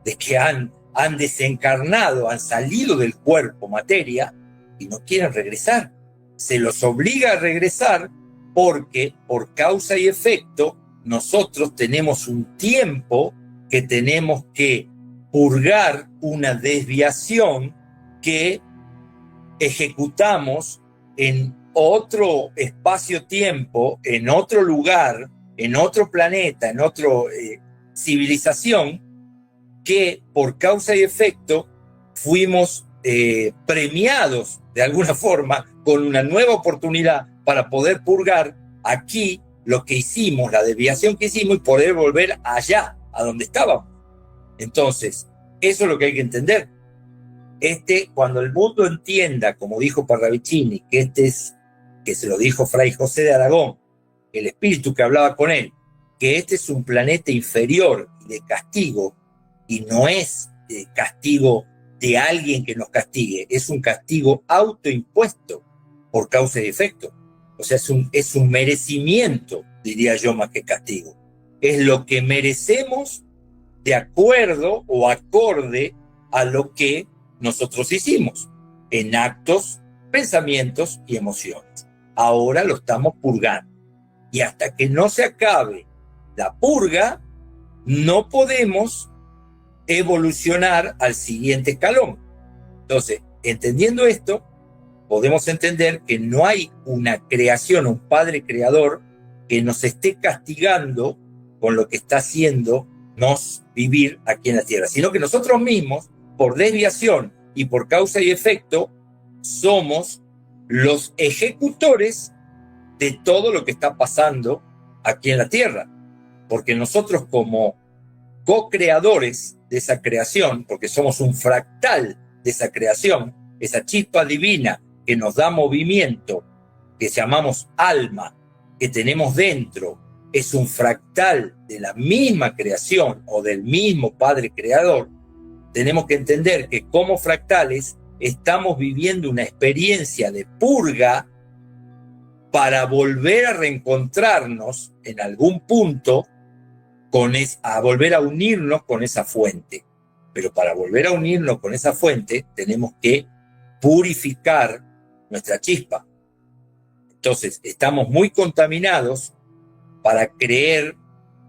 de que han desencarnado, han salido del cuerpo materia y no quieren regresar. Se los obliga a regresar porque por causa y efecto nosotros tenemos un tiempo que tenemos que purgar una desviación que ejecutamos en otro espacio-tiempo, en otro lugar, en otro planeta, en otra civilización, que por causa y efecto fuimos premiados de alguna forma con una nueva oportunidad para poder purgar aquí lo que hicimos, la desviación que hicimos, y poder volver allá, a donde estábamos. Entonces, eso es lo que hay que entender. Cuando el mundo entienda, como dijo Parravicini, que se lo dijo Fray José de Aragón, el espíritu que hablaba con él, que este es un planeta inferior de castigo, y no es castigo de alguien que nos castigue, es un castigo autoimpuesto por causa y efecto. O sea, es un merecimiento, diría yo, más que castigo. Es lo que merecemos de acuerdo o acorde a lo que nosotros hicimos en actos, pensamientos y emociones. Ahora lo estamos purgando. Y hasta que no se acabe la purga, no podemos evolucionar al siguiente escalón. Entonces, entendiendo esto, podemos entender que no hay una creación, un padre creador que nos esté castigando con lo que está haciéndonos vivir aquí en la tierra, sino que nosotros mismos, por desviación y por causa y efecto, somos los ejecutores de todo lo que está pasando aquí en la tierra, porque nosotros como co-creadores de esa creación, porque somos un fractal de esa creación, esa chispa divina que nos da movimiento, que llamamos alma, que tenemos dentro, es un fractal de la misma creación o del mismo Padre Creador. Tenemos que entender que como fractales estamos viviendo una experiencia de purga para volver a reencontrarnos en algún punto, a volver a unirnos con esa fuente. Pero para volver a unirnos con esa fuente tenemos que purificar nuestra chispa. Entonces estamos muy contaminados para creer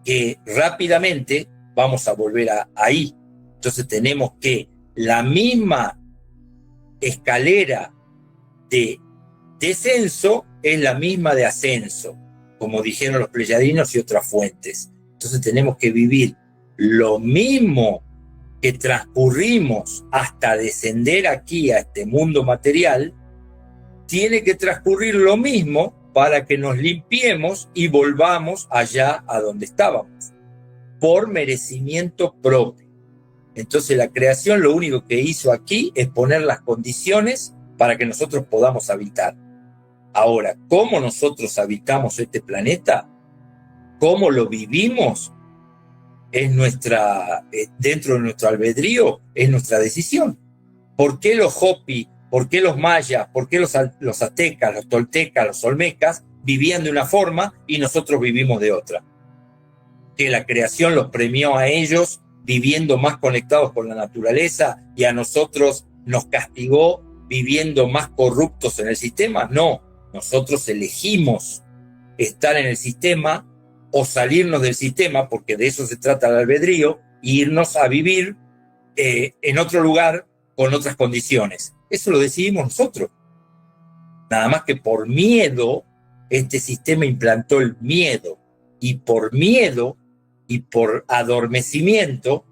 que rápidamente vamos a volver ahí. Entonces tenemos que la misma escalera de descenso es la misma de ascenso, como dijeron los pleyadinos y otras fuentes. Entonces tenemos que vivir lo mismo que transcurrimos hasta descender aquí a este mundo material, tiene que transcurrir lo mismo para que nos limpiemos y volvamos allá a donde estábamos, por merecimiento propio. Entonces la creación lo único que hizo aquí es poner las condiciones para que nosotros podamos habitar. Ahora, ¿cómo nosotros habitamos este planeta? ¿Cómo lo vivimos? Es dentro de nuestro albedrío, es nuestra decisión. ¿Por qué los Hopi, por qué los mayas, por qué los aztecas, los toltecas, los olmecas vivían de una forma y nosotros vivimos de otra? Que la creación los premió a ellos viviendo más conectados con la naturaleza y a nosotros nos castigó viviendo más corruptos en el sistema. No, nosotros elegimos estar en el sistema o salirnos del sistema, porque de eso se trata el albedrío, e irnos a vivir en otro lugar con otras condiciones. Eso lo decidimos nosotros. Nada más que por miedo, este sistema implantó el miedo, y por miedo y por adormecimiento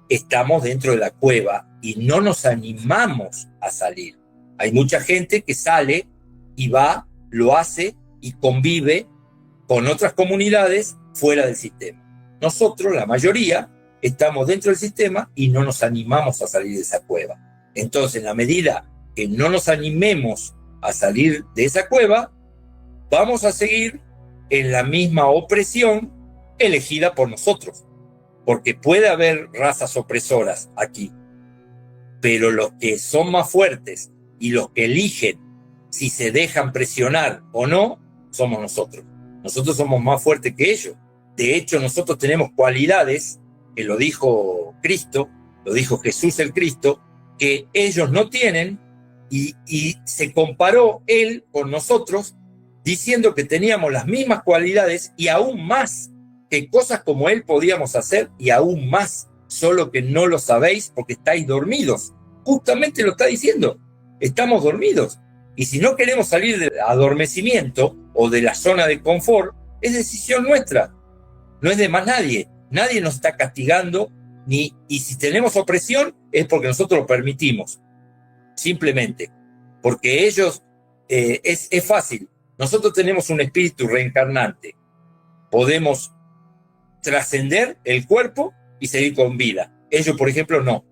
estamos dentro de la cueva y no nos animamos a salir. Hay mucha gente que sale y va, lo hace y convive con otras comunidades fuera del sistema. Nosotros, la mayoría, estamos dentro del sistema y no nos animamos a salir de esa cueva. Entonces, en la medida que no nos animemos a salir de esa cueva, vamos a seguir en la misma opresión elegida por nosotros. Porque puede haber razas opresoras aquí, pero los que son más fuertes, y los que eligen si se dejan presionar o no, somos nosotros. Nosotros somos más fuertes que ellos. De hecho, nosotros tenemos cualidades, que lo dijo Cristo, lo dijo Jesús el Cristo, que ellos no tienen, y se comparó él con nosotros, diciendo que teníamos las mismas cualidades y aún más, que cosas como él podíamos hacer y aún más, solo que no lo sabéis porque estáis dormidos. Justamente lo está diciendo, estamos dormidos. Y si no queremos salir del adormecimiento o de la zona de confort, es decisión nuestra, no es de más nadie. Nadie nos está castigando, y si tenemos opresión es porque nosotros lo permitimos, simplemente. Porque ellos, es fácil, nosotros tenemos un espíritu reencarnante, podemos trascender el cuerpo y seguir con vida. Ellos, por ejemplo, no,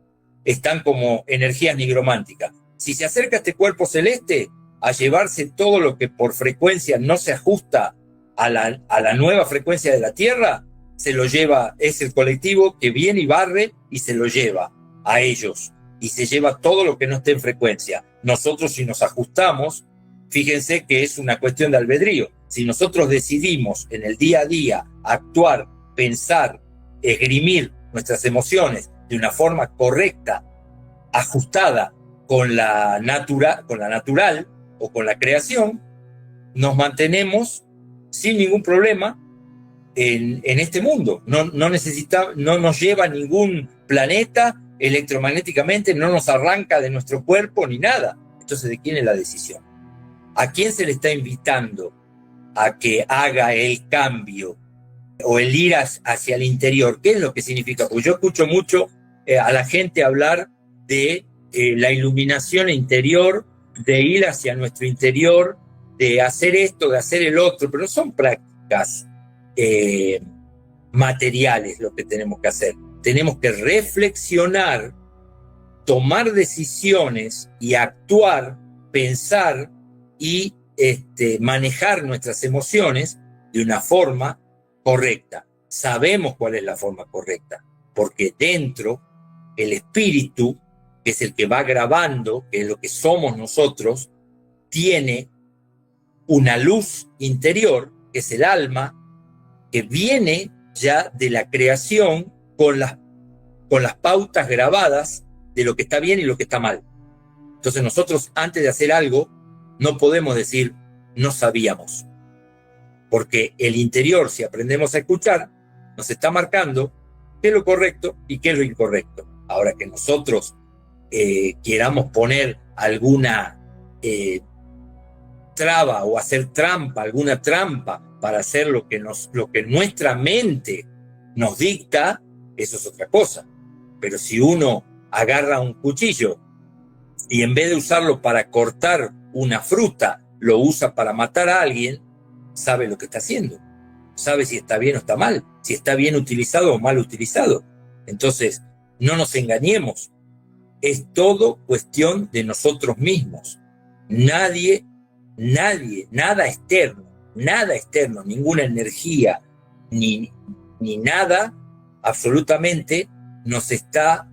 están como energías nigrománticas. Si se acerca este cuerpo celeste a llevarse todo lo que por frecuencia no se ajusta a la nueva frecuencia de la Tierra, se lo lleva, es el colectivo que viene y barre y se lo lleva a ellos, y se lleva todo lo que no esté en frecuencia. Nosotros, si nos ajustamos, fíjense que es una cuestión de albedrío. Si nosotros decidimos en el día a día actuar, pensar, esgrimir nuestras emociones de una forma correcta, ajustada con la natural o con la creación, nos mantenemos sin ningún problema en este mundo. No nos lleva a ningún planeta electromagnéticamente, no nos arranca de nuestro cuerpo ni nada. Entonces, ¿de quién es la decisión? ¿A quién se le está invitando a que haga el cambio o el ir hacia el interior? ¿Qué es lo que significa? Pues yo escucho mucho a la gente hablar de la iluminación interior, de ir hacia nuestro interior, de hacer esto, de hacer el otro, pero no son prácticas materiales lo que tenemos que hacer. Tenemos que reflexionar, tomar decisiones y actuar, pensar y manejar nuestras emociones de una forma correcta. Sabemos cuál es la forma correcta, porque dentro el espíritu, que es el que va grabando, que es lo que somos nosotros, tiene una luz interior, que es el alma, que viene ya de la creación con las pautas grabadas de lo que está bien y lo que está mal. Entonces nosotros, antes de hacer algo, no podemos decir no sabíamos, porque el interior, si aprendemos a escuchar, nos está marcando qué es lo correcto y qué es lo incorrecto. Ahora que nosotros queramos poner alguna traba o hacer trampa, alguna trampa para hacer lo que nuestra mente nos dicta, eso es otra cosa. Pero si uno agarra un cuchillo y en vez de usarlo para cortar una fruta, lo usa para matar a alguien, sabe lo que está haciendo. Sabe si está bien o está mal, si está bien utilizado o mal utilizado. Entonces, no nos engañemos. Es todo cuestión de nosotros mismos. Nadie, nada externo, ninguna energía, ni nada, absolutamente, nos está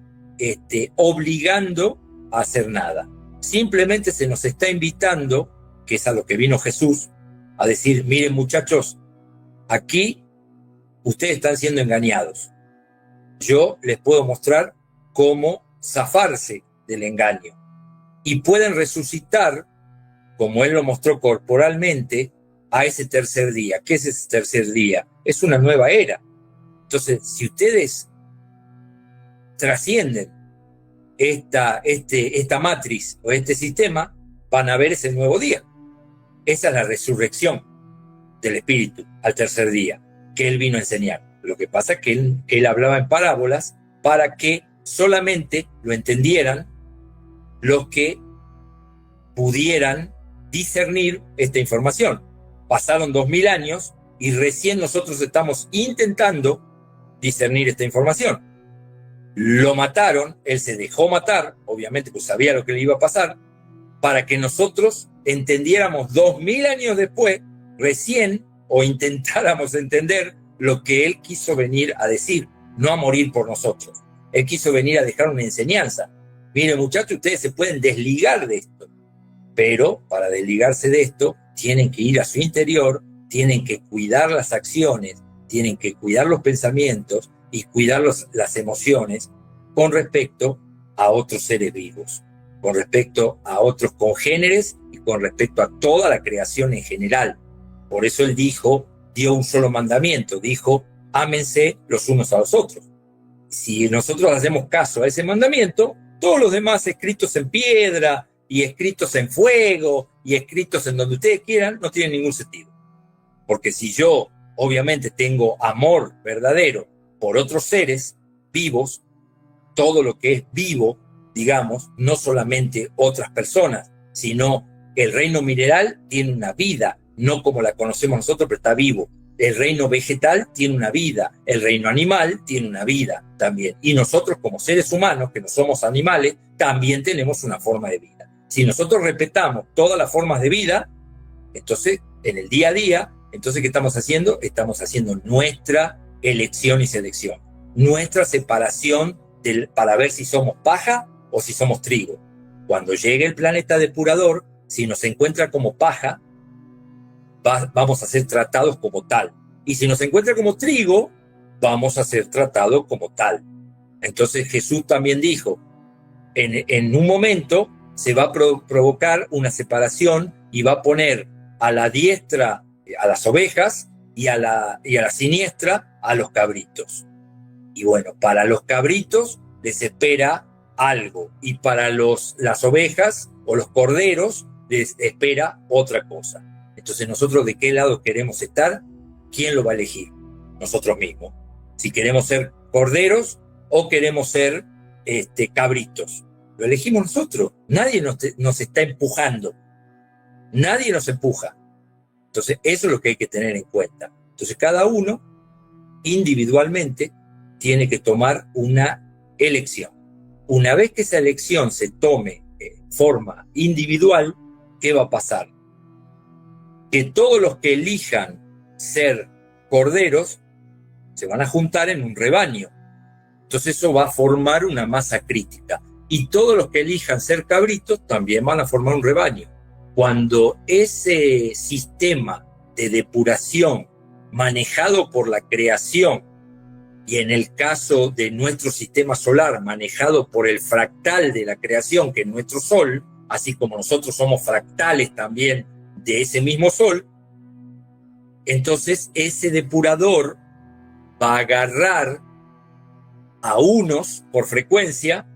obligando a hacer nada. Simplemente se nos está invitando, que es a lo que vino Jesús, a decir, miren muchachos, aquí ustedes están siendo engañados. Yo les puedo mostrar cómo zafarse del engaño. Y pueden resucitar, como él lo mostró corporalmente, a ese tercer día. ¿Qué es ese tercer día? Es una nueva era. Entonces, si ustedes trascienden esta matriz o este sistema, van a ver ese nuevo día. Esa es la resurrección del espíritu al tercer día, que él vino a enseñar. Lo que pasa es que él hablaba en parábolas para que solamente lo entendieran los que pudieran discernir esta información. Pasaron 2000 años y recién nosotros estamos intentando discernir esta información. Lo mataron, él se dejó matar, obviamente pues sabía lo que le iba a pasar, para que nosotros entendiéramos 2000 años después, recién, o intentáramos entender lo que él quiso venir a decir, no a morir por nosotros. Él quiso venir a dejar una enseñanza. Miren muchachos, ustedes se pueden desligar de esto. Pero para desligarse de esto, tienen que ir a su interior, tienen que cuidar las acciones, tienen que cuidar los pensamientos y cuidar las emociones con respecto a otros seres vivos, con respecto a otros congéneres y con respecto a toda la creación en general. Por eso él dio un solo mandamiento, dijo, ámense los unos a los otros. Si nosotros hacemos caso a ese mandamiento, todos los demás escritos en piedra y escritos en fuego y escritos en donde ustedes quieran, no tienen ningún sentido. Porque si yo, obviamente, tengo amor verdadero por otros seres vivos, todo lo que es vivo, digamos, no solamente otras personas, sino el reino mineral tiene una vida, no como la conocemos nosotros, pero está vivo. El reino vegetal tiene una vida, el reino animal tiene una vida también. Y nosotros como seres humanos, que no somos animales, también tenemos una forma de vida. Si nosotros respetamos todas las formas de vida, entonces en el día a día, entonces ¿qué estamos haciendo? Estamos haciendo nuestra elección y selección, nuestra separación para ver si somos paja o si somos trigo. Cuando llegue el planeta depurador, si nos encuentra como paja, vamos a ser tratados como tal. Y si nos encuentra como trigo, vamos a ser tratados como tal. Entonces Jesús también dijo, en un momento se va a provocar una separación y va a poner a la diestra a las ovejas y a la siniestra a los cabritos. Y bueno, para los cabritos les espera algo y para las ovejas o los corderos les espera otra cosa. Entonces nosotros ¿de qué lado queremos estar? ¿Quién lo va a elegir? Nosotros mismos. Si queremos ser corderos o queremos ser cabritos. Lo elegimos nosotros. Nadie nos está empujando. Nadie nos empuja. Entonces eso es lo que hay que tener en cuenta. Entonces cada uno individualmente tiene que tomar una elección. Una vez que esa elección se tome en forma individual, ¿qué va a pasar? Que todos los que elijan ser corderos se van a juntar en un rebaño. Entonces eso va a formar una masa crítica. Y todos los que elijan ser cabritos también van a formar un rebaño. Cuando ese sistema de depuración manejado por la creación, y en el caso de nuestro sistema solar, manejado por el fractal de la creación, que es nuestro Sol, así como nosotros somos fractales también de ese mismo Sol, entonces ese depurador va a agarrar a unos por frecuencia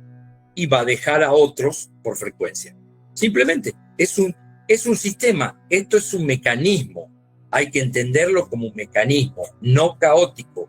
y va a dejar a otros por frecuencia. Simplemente es un sistema, esto es un mecanismo, hay que entenderlo como un mecanismo, no caótico.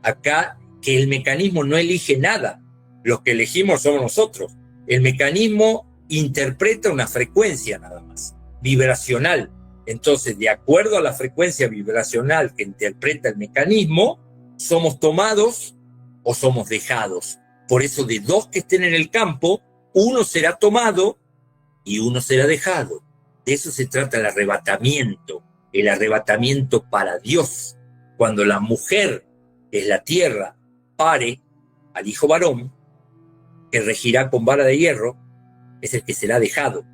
Acá que el mecanismo no elige nada, los que elegimos somos nosotros. El mecanismo interpreta una frecuencia nada más, vibracional. Entonces, de acuerdo a la frecuencia vibracional que interpreta el mecanismo, somos tomados o somos dejados. Por eso, de dos que estén en el campo, uno será tomado y uno será dejado. De eso se trata el arrebatamiento para Dios. Cuando la mujer, que es la tierra, pare al hijo varón, que regirá con vara de hierro, es el que será dejado.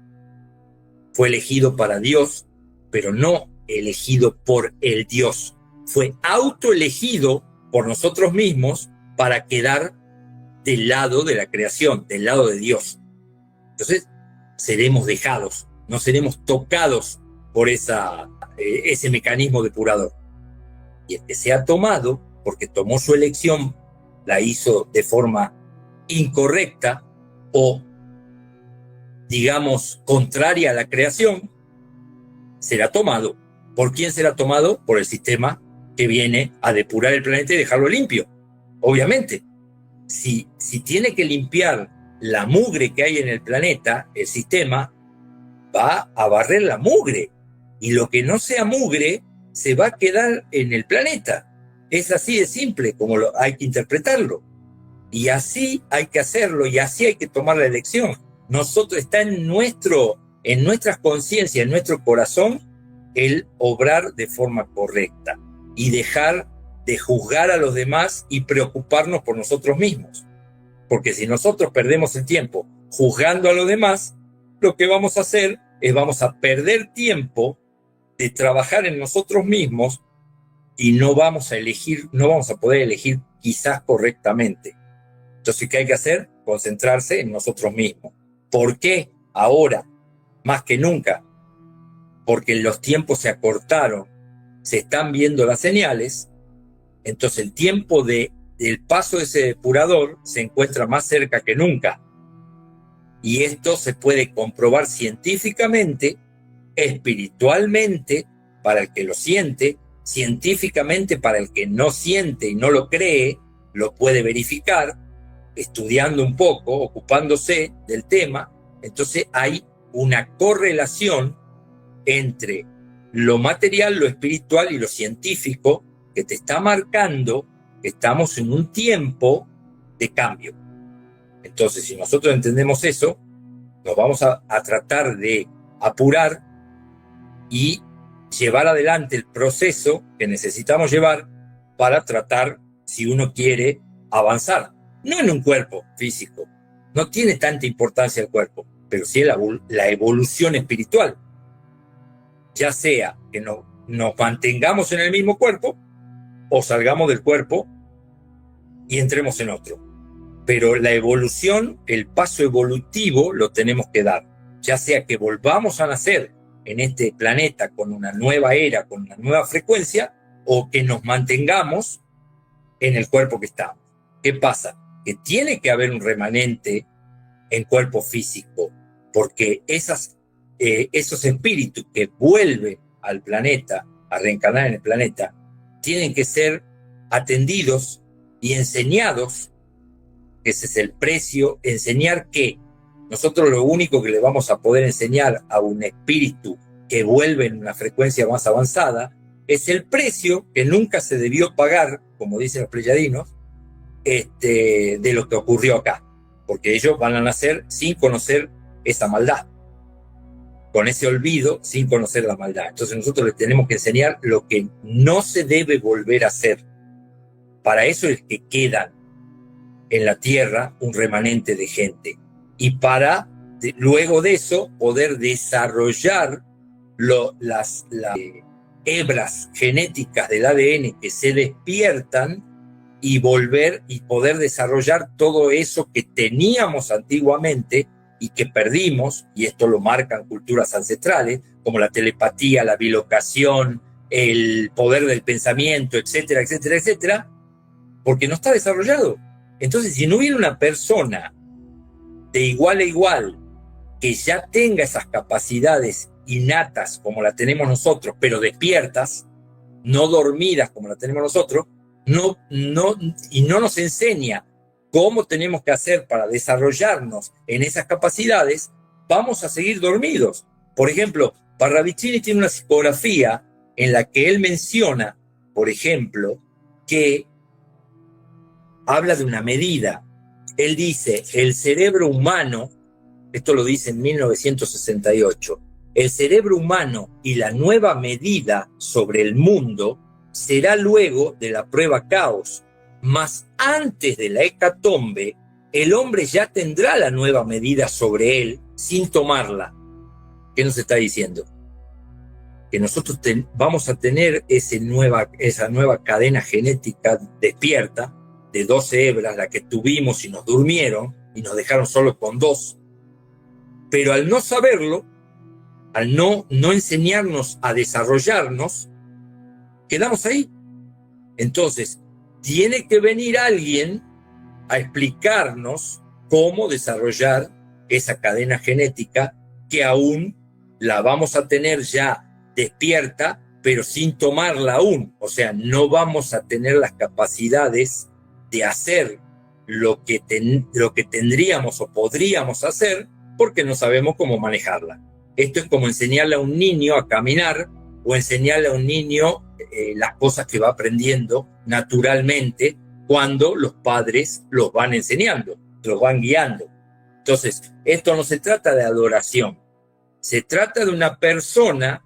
Fue elegido para Dios, pero no elegido por el Dios. Fue autoelegido por nosotros mismos para quedar del lado de la creación, del lado de Dios. Entonces, seremos dejados, no seremos tocados por ese mecanismo depurador. Y el que sea tomado, porque tomó su elección, la hizo de forma incorrecta o, digamos, contraria a la creación, será tomado. ¿Por quién será tomado? Por el sistema que viene a depurar el planeta y dejarlo limpio. Obviamente, si tiene que limpiar la mugre que hay en el planeta, el sistema va a barrer la mugre. Y lo que no sea mugre se va a quedar en el planeta. Es así de simple como hay que interpretarlo. Y así hay que hacerlo y así hay que tomar la elección. Nosotros está en nuestras conciencias, en nuestro corazón, el obrar de forma correcta y dejar de juzgar a los demás y preocuparnos por nosotros mismos. Porque si nosotros perdemos el tiempo juzgando a los demás, lo que vamos a hacer vamos a perder tiempo de trabajar en nosotros mismos y no vamos a poder elegir quizás correctamente. Entonces, ¿qué hay que hacer? Concentrarse en nosotros mismos. ¿Por qué ahora, más que nunca? Porque los tiempos se acortaron, se están viendo las señales, entonces el tiempo del paso de ese depurador se encuentra más cerca que nunca. Y esto se puede comprobar científicamente, espiritualmente, para el que lo siente, científicamente para el que no siente y no lo cree, lo puede verificar, estudiando un poco, ocupándose del tema. Entonces hay una correlación entre lo material, lo espiritual y lo científico que te está marcando que estamos en un tiempo de cambio. Entonces, si nosotros entendemos eso, nos vamos a tratar de apurar y llevar adelante el proceso que necesitamos llevar para tratar, si uno quiere, avanzar. No en un cuerpo físico, no tiene tanta importancia el cuerpo, pero sí la evolución espiritual. Ya sea que nos mantengamos en el mismo cuerpo o salgamos del cuerpo y entremos en otro. Pero la evolución, el paso evolutivo lo tenemos que dar. Ya sea que volvamos a nacer en este planeta con una nueva era, con una nueva frecuencia, o que nos mantengamos en el cuerpo que estamos. ¿Qué pasa? Que tiene que haber un remanente en cuerpo físico, porque esos espíritus que vuelven al planeta, a reencarnar en el planeta, tienen que ser atendidos y enseñados. Ese es el precio, enseñar que nosotros lo único que le vamos a poder enseñar a un espíritu que vuelve en una frecuencia más avanzada es el precio que nunca se debió pagar, como dicen los pleyadinos, de lo que ocurrió acá, porque ellos van a nacer sin conocer esa maldad, con ese olvido, sin conocer la maldad. Entonces nosotros les tenemos que enseñar lo que no se debe volver a hacer. Para eso es que quedan en la tierra un remanente de gente, y para luego de eso poder desarrollar las hebras genéticas del ADN que se despiertan y volver y poder desarrollar todo eso que teníamos antiguamente y que perdimos, y esto lo marcan culturas ancestrales como la telepatía, la bilocación, el poder del pensamiento, etcétera, etcétera, etcétera, porque no está desarrollado. Entonces, si no hubiera una persona de igual a igual que ya tenga esas capacidades innatas como la tenemos nosotros, pero despiertas, no dormidas como la tenemos nosotros, y no nos enseña cómo tenemos que hacer para desarrollarnos en esas capacidades, vamos a seguir dormidos. Por ejemplo, Parravicini tiene una psicografía en la que él menciona, por ejemplo, que habla de una medida. Él dice, el cerebro humano, esto lo dice en 1968, el cerebro humano y la nueva medida sobre el mundo será luego de la prueba caos, mas antes de la hecatombe, el hombre ya tendrá la nueva medida sobre él sin tomarla. ¿Qué nos está diciendo? Que nosotros vamos a tener esa nueva cadena genética despierta, de 12 hebras, la que tuvimos y nos durmieron y nos dejaron solos con 2. Pero al no saberlo, al no enseñarnos a desarrollarnos, quedamos ahí. Entonces, tiene que venir alguien a explicarnos cómo desarrollar esa cadena genética que aún la vamos a tener ya despierta, pero sin tomarla aún. O sea, no vamos a tener las capacidades de hacer lo que tendríamos o podríamos hacer porque no sabemos cómo manejarla. Esto es como enseñarle a un niño a caminar o enseñarle a un niño las cosas que va aprendiendo naturalmente cuando los padres los van enseñando, los van guiando. Entonces, esto no se trata de adoración, se trata de una persona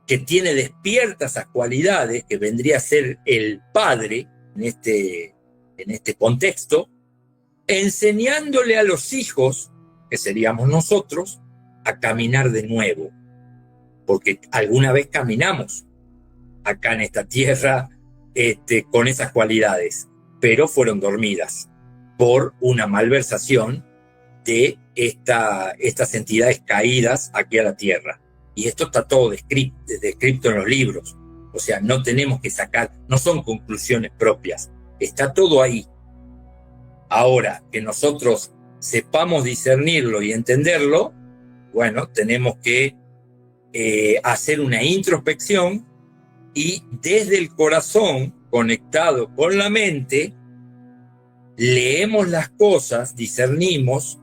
que tiene despiertas esas cualidades, que vendría a ser el padre en este contexto, enseñándole a los hijos, que seríamos nosotros, a caminar de nuevo, porque alguna vez caminamos acá en esta tierra con esas cualidades, pero fueron dormidas por una malversación de estas entidades caídas aquí a la tierra. Y esto está todo descrito en los libros. O sea, no tenemos que sacar, no son conclusiones propias, está todo ahí. Ahora, que nosotros sepamos discernirlo y entenderlo, bueno, tenemos que hacer una introspección y desde el corazón, conectado con la mente, leemos las cosas, discernimos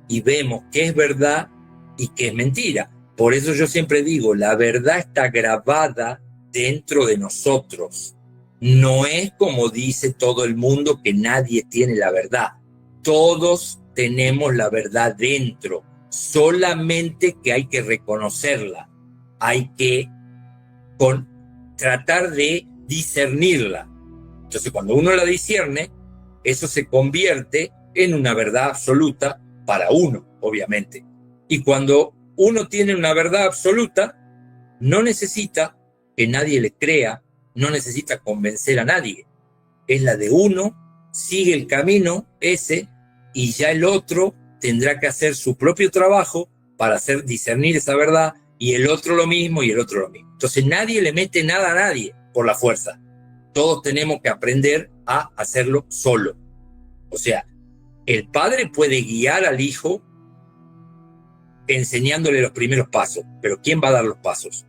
y vemos qué es verdad y qué es mentira. Por eso yo siempre digo, la verdad está grabada dentro de nosotros. No es como dice todo el mundo que nadie tiene la verdad. Todos tenemos la verdad dentro, solamente que hay que reconocerla. Hay que tratar de discernirla. Entonces, cuando uno la discierne, eso se convierte en una verdad absoluta para uno, obviamente. Y cuando uno tiene una verdad absoluta, no necesita que nadie le crea, no necesita convencer a nadie. Es la de uno, sigue el camino ese, y ya el otro tendrá que hacer su propio trabajo para discernir esa verdad, y el otro lo mismo, y el otro lo mismo. Entonces nadie le mete nada a nadie por la fuerza. Todos tenemos que aprender a hacerlo solo. O sea, el padre puede guiar al hijo enseñándole los primeros pasos, pero ¿quién va a dar los pasos?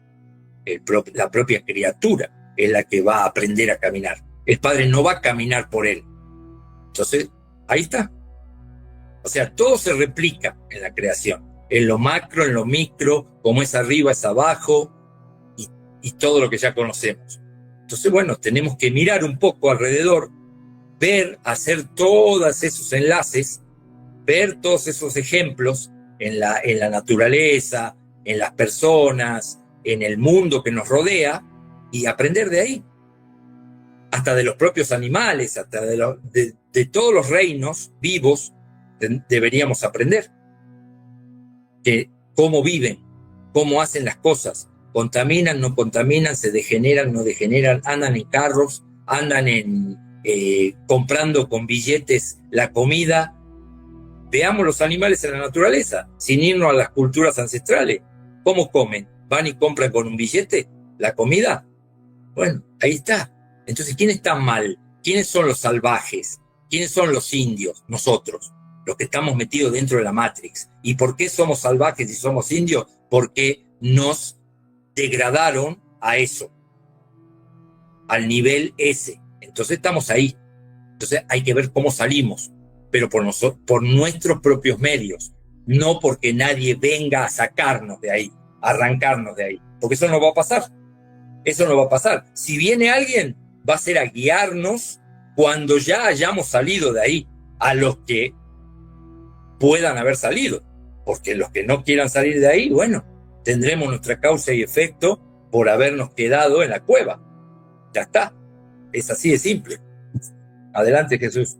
La propia criatura es la que va a aprender a caminar. El padre no va a caminar por él. Entonces, ahí está. O sea, todo se replica en la creación. En lo macro, en lo micro, como es arriba, es abajo, y todo lo que ya conocemos. Entonces, bueno, tenemos que mirar un poco alrededor, ver, hacer todos esos enlaces, ver todos esos ejemplos en la naturaleza, en las personas, en el mundo que nos rodea, y aprender de ahí. Hasta de los propios animales, hasta de todos los reinos vivos, deberíamos aprender. Cómo viven, cómo hacen las cosas, contaminan, no contaminan, se degeneran, no degeneran, andan en carros, andan comprando con billetes la comida. Veamos los animales en la naturaleza, sin irnos a las culturas ancestrales. ¿Cómo comen? ¿Van y compran con un billete la comida? Bueno, ahí está. Entonces, ¿quién está mal? ¿Quiénes son los salvajes? ¿Quiénes son los indios? Nosotros, los que estamos metidos dentro de la Matrix. ¿Y por qué somos salvajes y somos indios? Porque nos degradaron a eso, al nivel ese. Entonces estamos ahí. Entonces hay que ver cómo salimos, pero por nuestros propios medios, no porque nadie venga a sacarnos de ahí, a arrancarnos de ahí, porque eso no va a pasar. Eso no va a pasar. Si viene alguien, va a ser a guiarnos cuando ya hayamos salido de ahí, a los que puedan haber salido, porque los que no quieran salir de ahí, bueno, tendremos nuestra causa y efecto por habernos quedado en la cueva. Ya está. Es así de simple. Adelante, Jesús.